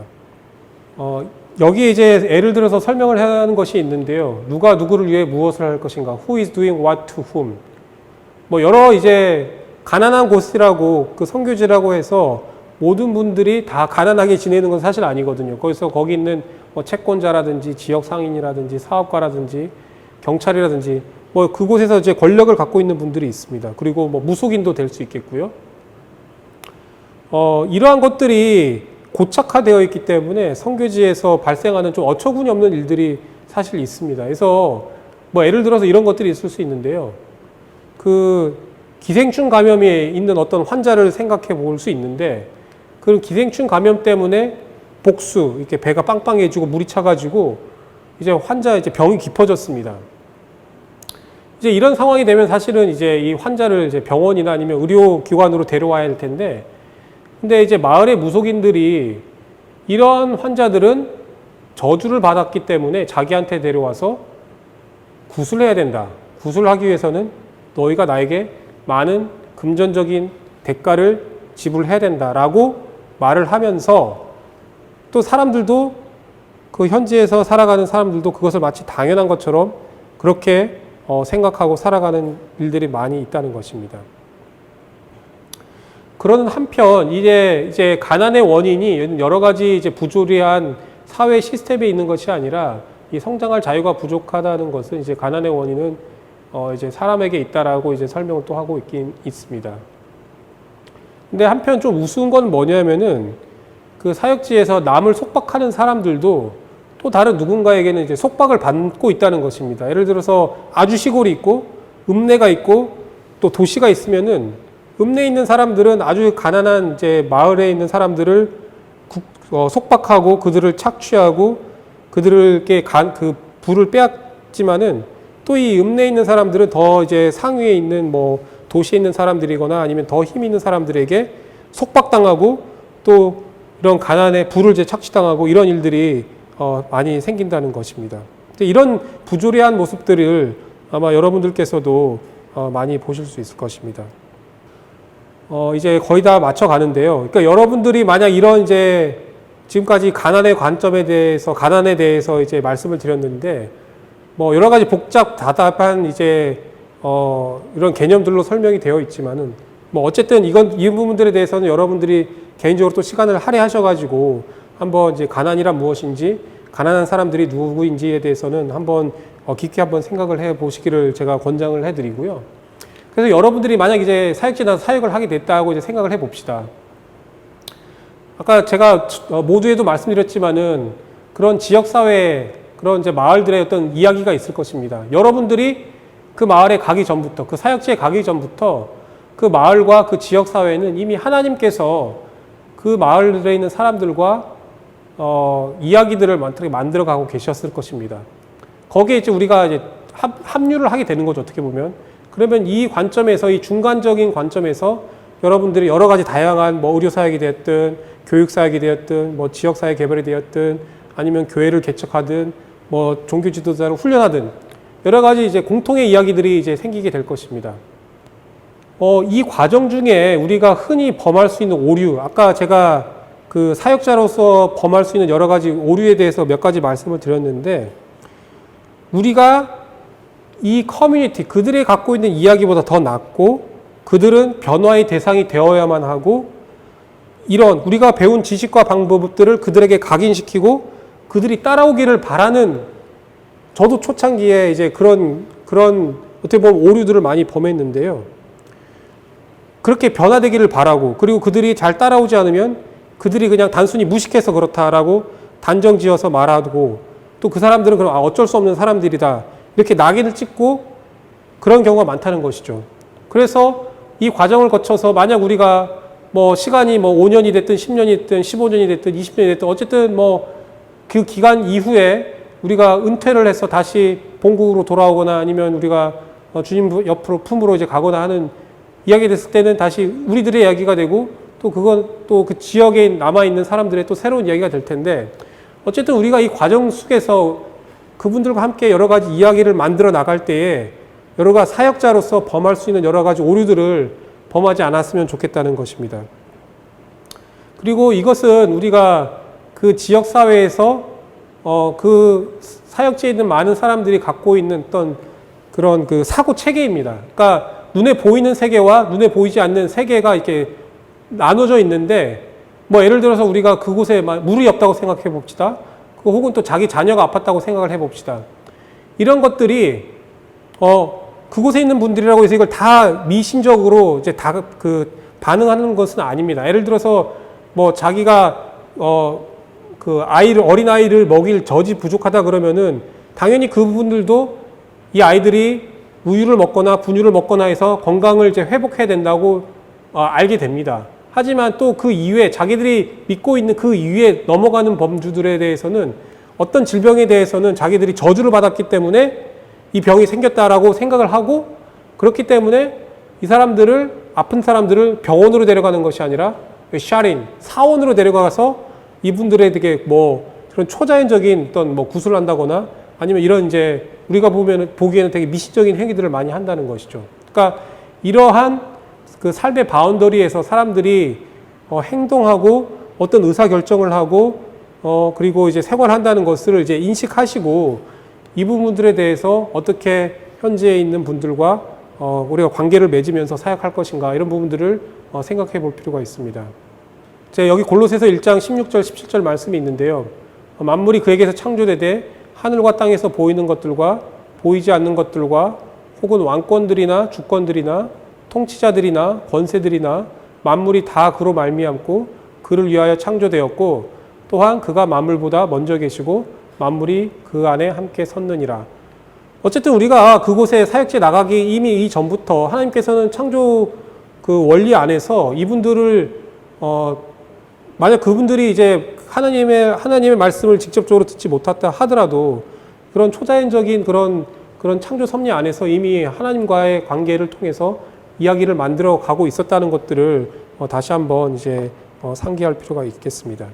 여기에 이제 예를 들어서 설명을 하는 것이 있는데요. 누가 누구를 위해 무엇을 할 것인가? Who is doing what to whom? 여러 이제 가난한 곳이라고 그 선교지라고 해서 모든 분들이 다 가난하게 지내는 건 사실 아니거든요. 거기 있는 채권자라든지 지역 상인이라든지 사업가라든지 경찰이라든지 그곳에서 이제 권력을 갖고 있는 분들이 있습니다. 그리고 무속인도 될 수 있겠고요. 이러한 것들이 고착화되어 있기 때문에 선교지에서 발생하는 좀 어처구니 없는 일들이 사실 있습니다. 그래서 예를 들어서 이런 것들이 있을 수 있는데요. 그 기생충 감염이 있는 어떤 환자를 생각해 볼 수 있는데, 그 기생충 감염 때문에 복수, 이렇게 배가 빵빵해지고 물이 차가지고 이제 환자 이제 병이 깊어졌습니다. 이제 이런 상황이 되면 사실은 이제 이 환자를 이제 병원이나 아니면 의료기관으로 데려와야 할 텐데, 근데 이제 마을의 무속인들이 이런 환자들은 저주를 받았기 때문에 자기한테 데려와서 구술해야 된다. 구술하기 위해서는 너희가 나에게 많은 금전적인 대가를 지불해야 된다라고 말을 하면서, 또 사람들도 그 현지에서 살아가는 사람들도 그것을 마치 당연한 것처럼 그렇게 생각하고 살아가는 일들이 많이 있다는 것입니다. 그러는 한편 이제 가난의 원인이 여러 가지 이제 부조리한 사회 시스템에 있는 것이 아니라 이 성장할 자유가 부족하다는 것은 이제 가난의 원인은 이제 사람에게 있다라고 이제 설명을 또 하고 있긴 있습니다. 근데 한편 좀 우스운 건 뭐냐면은 그 사역지에서 남을 속박하는 사람들도 또 다른 누군가에게는 이제 속박을 받고 있다는 것입니다. 예를 들어서 아주 시골이 있고 읍내가 있고 또 도시가 있으면은 읍내에 있는 사람들은 아주 가난한 이제 마을에 있는 사람들을 속박하고 그들을 착취하고 그들에게 그 부를 빼앗지만은 또 이 읍내에 있는 사람들은 더 이제 상위에 있는 뭐 도시에 있는 사람들이거나 아니면 더 힘 있는 사람들에게 속박당하고 또 이런 가난에 부를 이제 착취당하고 이런 일들이 많이 생긴다는 것입니다. 이런 부조리한 모습들을 아마 여러분들께서도 많이 보실 수 있을 것입니다. 이제 거의 다 맞춰 가는데요. 그러니까 여러분들이 만약 이런 이제 지금까지 가난의 관점에 대해서, 가난에 대해서 이제 말씀을 드렸는데, 뭐 여러 가지 답답한 이제, 이런 개념들로 설명이 되어 있지만은, 뭐 어쨌든 이 부분들에 대해서는 여러분들이 개인적으로 또 시간을 할애하셔가지고 한번 이제 가난이란 무엇인지, 가난한 사람들이 누구인지에 대해서는 한번 깊게 한번 생각을 해 보시기를 제가 권장을 해 드리고요. 그래서 여러분들이 만약 이제 사역지에 나서 사역을 하게 됐다고 이제 생각을 해 봅시다. 아까 제가 모두에도 말씀드렸지만은 그런 지역사회, 그런 이제 마을들의 어떤 이야기가 있을 것입니다. 여러분들이 그 마을에 가기 전부터, 그 사역지에 가기 전부터 그 마을과 그 지역사회는 이미 하나님께서 그 마을에 있는 사람들과 이야기들을 만들어 가고 계셨을 것입니다. 거기에 이제 우리가 이제 합류를 하게 되는 거죠, 어떻게 보면. 그러면 이 관점에서, 이 중간적인 관점에서 여러분들이 여러 가지 다양한 뭐 의료사역이 되었든, 교육사역이 되었든, 뭐 지역사회 개발이 되었든, 아니면 교회를 개척하든, 뭐 종교 지도자를 훈련하든, 여러 가지 이제 공통의 이야기들이 이제 생기게 될 것입니다. 이 과정 중에 우리가 흔히 범할 수 있는 오류, 아까 제가 그 사역자로서 범할 수 있는 여러 가지 오류에 대해서 몇 가지 말씀을 드렸는데, 우리가 이 커뮤니티, 그들이 갖고 있는 이야기보다 더 낫고, 그들은 변화의 대상이 되어야만 하고, 이런 우리가 배운 지식과 방법들을 그들에게 각인시키고, 그들이 따라오기를 바라는, 저도 초창기에 이제 그런 어떻게 보면 오류들을 많이 범했는데요. 그렇게 변화되기를 바라고, 그리고 그들이 잘 따라오지 않으면 그들이 그냥 단순히 무식해서 그렇다라고 단정 지어서 말하고, 또 그 사람들은 그럼 어쩔 수 없는 사람들이다, 이렇게 낙인을 찍고 그런 경우가 많다는 것이죠. 그래서 이 과정을 거쳐서 만약 우리가 뭐 시간이 뭐 5년이 됐든 10년이 됐든 15년이 됐든 20년이 됐든 어쨌든 뭐 그 기간 이후에 우리가 은퇴를 해서 다시 본국으로 돌아오거나 아니면 우리가 주님 옆으로 품으로 이제 가거나 하는 이야기 됐을 때는 다시 우리들의 이야기가 되고, 또 그건 또 그 지역에 남아있는 사람들의 또 새로운 이야기가 될 텐데, 어쨌든 우리가 이 과정 속에서 그분들과 함께 여러 가지 이야기를 만들어 나갈 때에 여러 가지 사역자로서 범할 수 있는 여러 가지 오류들을 범하지 않았으면 좋겠다는 것입니다. 그리고 이것은 우리가 그 지역사회에서 그 사역지에 있는 많은 사람들이 갖고 있는 어떤 그런 그 사고 체계입니다. 그러니까 눈에 보이는 세계와 눈에 보이지 않는 세계가 이렇게 나눠져 있는데, 뭐 예를 들어서 우리가 그곳에 물이 없다고 생각해 봅시다. 혹은 또 자기 자녀가 아팠다고 생각을 해 봅시다. 이런 것들이 그곳에 있는 분들이라고 해서 이걸 다 미신적으로 이제 다 반응하는 것은 아닙니다. 예를 들어서 뭐 자기가 그 어린 아이를 먹일 젖이 부족하다 그러면은 당연히 그분들도 이 아이들이 우유를 먹거나 분유를 먹거나 해서 건강을 이제 회복해야 된다고 알게 됩니다. 하지만 또 그 이후에 자기들이 믿고 있는 그 이후에 넘어가는 범주들에 대해서는 어떤 질병에 대해서는 자기들이 저주를 받았기 때문에 이 병이 생겼다라고 생각을 하고, 그렇기 때문에 이 사람들을, 아픈 사람들을 병원으로 데려가는 것이 아니라 샤린, 사원으로 데려가서 이분들에게 뭐 그런 초자연적인 어떤 뭐 구술을 한다거나 아니면 이런 이제 우리가 보기에는 되게 미신적인 행위들을 많이 한다는 것이죠. 그러니까 이러한 그 삶의 바운더리에서 사람들이 행동하고 어떤 의사결정을 하고 그리고 이제 생활한다는 것을 이제 인식하시고, 이 부분들에 대해서 어떻게 현재에 있는 분들과 우리가 관계를 맺으면서 사역할 것인가, 이런 부분들을 생각해 볼 필요가 있습니다. 제가 여기 골로새서 1장 16절 17절 말씀이 있는데요. 만물이 그에게서 창조되되 하늘과 땅에서 보이는 것들과 보이지 않는 것들과 혹은 왕권들이나 주권들이나 통치자들이나 권세들이나 만물이 다 그로 말미암고 그를 위하여 창조되었고, 또한 그가 만물보다 먼저 계시고 만물이 그 안에 함께 섰느니라. 어쨌든 우리가 그곳에 사역지에 나가기 이미 이전부터 하나님께서는 창조 그 원리 안에서 이분들을 만약 그분들이 이제 하나님의 말씀을 직접적으로 듣지 못했다 하더라도 그런 초자연적인 그런 창조 섭리 안에서 이미 하나님과의 관계를 통해서 이야기를 만들어 가고 있었다는 것들을 다시 한번 이제 상기할 필요가 있겠습니다.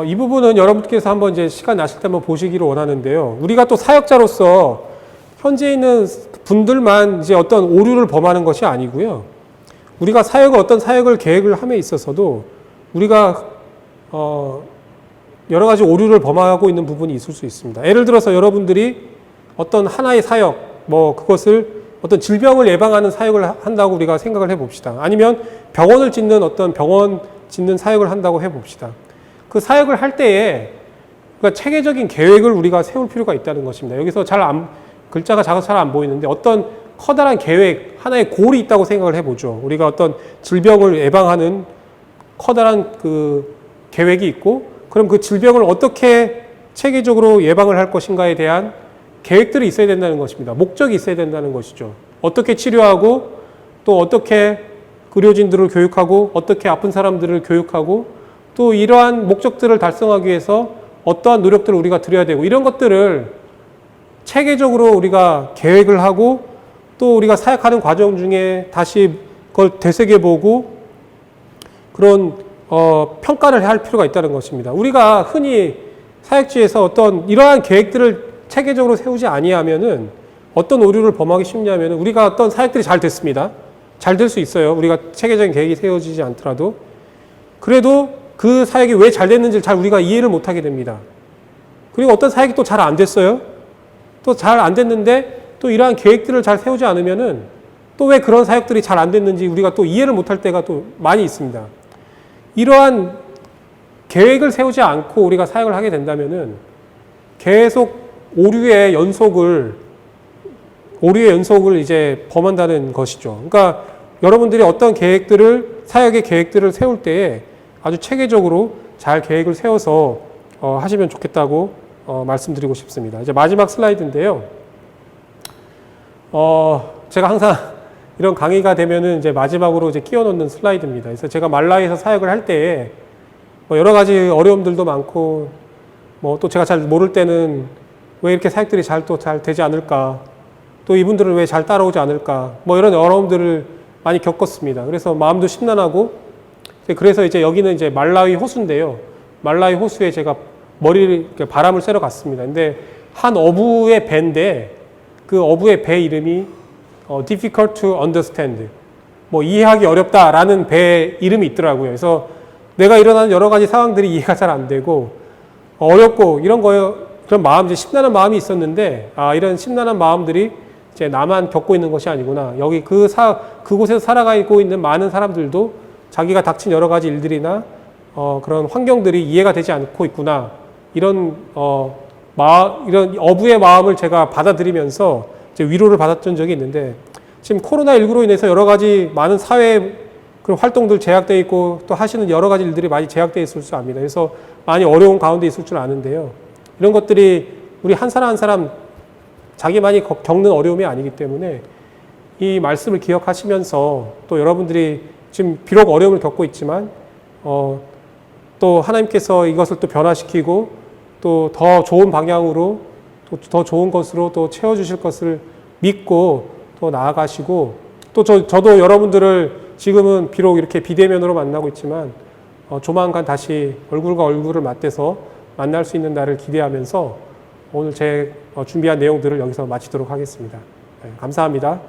이 부분은 여러분께서 한번 이제 시간 나실 때 한번 보시기를 원하는데요. 우리가 또 사역자로서 현재 있는 분들만 이제 어떤 오류를 범하는 것이 아니고요. 우리가 어떤 사역을 계획을 함에 있어서도 우리가 여러 가지 오류를 범하고 있는 부분이 있을 수 있습니다. 예를 들어서 여러분들이 어떤 하나의 사역, 그것을 어떤 질병을 예방하는 사역을 한다고 우리가 생각을 해봅시다. 아니면 병원을 짓는 병원 짓는 사역을 한다고 해봅시다. 그 사역을 할 때에 그러니까 체계적인 계획을 우리가 세울 필요가 있다는 것입니다. 여기서 글자가 작아서 잘 안 보이는데 어떤 커다란 계획, 하나의 골이 있다고 생각을 해보죠. 우리가 어떤 질병을 예방하는 커다란 그 계획이 있고, 그럼 그 질병을 어떻게 체계적으로 예방을 할 것인가에 대한 계획들이 있어야 된다는 것입니다. 목적이 있어야 된다는 것이죠. 어떻게 치료하고, 또 어떻게 의료진들을 교육하고, 어떻게 아픈 사람들을 교육하고, 또 이러한 목적들을 달성하기 위해서 어떠한 노력들을 우리가 드려야 되고, 이런 것들을 체계적으로 우리가 계획을 하고, 또 우리가 사역하는 과정 중에 다시 그걸 되새겨보고 그런 평가를 할 필요가 있다는 것입니다. 우리가 흔히 사역지에서 어떤 이러한 계획들을 체계적으로 세우지 아니하면은 어떤 오류를 범하기 쉽냐면은 우리가 어떤 사역들이 잘 됐습니다. 잘 될 수 있어요. 우리가 체계적인 계획이 세워지지 않더라도. 그래도 그 사역이 왜 잘 됐는지를 잘 우리가 이해를 못하게 됩니다. 그리고 어떤 사역이 또 잘 안 됐어요. 또 잘 안 됐는데 또 이러한 계획들을 잘 세우지 않으면은 또 왜 그런 사역들이 잘 안 됐는지 우리가 또 이해를 못할 때가 또 많이 있습니다. 이러한 계획을 세우지 않고 우리가 사역을 하게 된다면은 계속 오류의 연속을 이제 범한다는 것이죠. 그러니까 여러분들이 어떤 사역의 계획들을 세울 때에 아주 체계적으로 잘 계획을 세워서 하시면 좋겠다고 말씀드리고 싶습니다. 이제 마지막 슬라이드인데요. 제가 항상 이런 강의가 되면은 이제 마지막으로 이제 끼워 넣는 슬라이드입니다. 그래서 제가 말라위에서 사역을 할 때에 여러 가지 어려움들도 많고, 또 제가 잘 모를 때는 왜 이렇게 사역들이 잘 되지 않을까, 또 이분들은 왜 잘 따라오지 않을까, 이런 어려움들을 많이 겪었습니다. 그래서 마음도 심란하고, 그래서 이제 여기는 이제 말라위 호수인데요. 말라위 호수에 제가 바람을 쐬러 갔습니다. 근데 한 어부의 배인데, 그 어부의 배 이름이 difficult to understand, 이해하기 어렵다라는 배 이름이 있더라고요. 그래서 내가 일어나는 여러 가지 상황들이 이해가 잘 안 되고 어렵고 이런 그런 마음, 이제 심란한 마음이 있었는데, 이런 심란한 마음들이 이제 나만 겪고 있는 것이 아니구나. 여기 그곳에서 살아가고 있는 많은 사람들도 자기가 닥친 여러 가지 일들이나 그런 환경들이 이해가 되지 않고 있구나. 이런 어부의 마음을 제가 받아들이면서 이제 위로를 받았던 적이 있는데, 지금 코로나19로 인해서 여러 가지 많은 사회 그런 활동들 제약되어 있고 또 하시는 여러 가지 일들이 많이 제약되어 있을 줄 압니다. 그래서 많이 어려운 가운데 있을 줄 아는데요. 이런 것들이 우리 한 사람 한 사람 자기만이 겪는 어려움이 아니기 때문에 이 말씀을 기억하시면서 또 여러분들이 지금 비록 어려움을 겪고 있지만 또 하나님께서 이것을 또 변화시키고 또 더 좋은 방향으로 또 더 좋은 것으로 또 채워주실 것을 믿고 또 나아가시고, 또 저도 여러분들을 지금은 비록 이렇게 비대면으로 만나고 있지만 조만간 다시 얼굴과 얼굴을 맞대서 만날 수 있는 날을 기대하면서 오늘 제 준비한 내용들을 여기서 마치도록 하겠습니다. 감사합니다.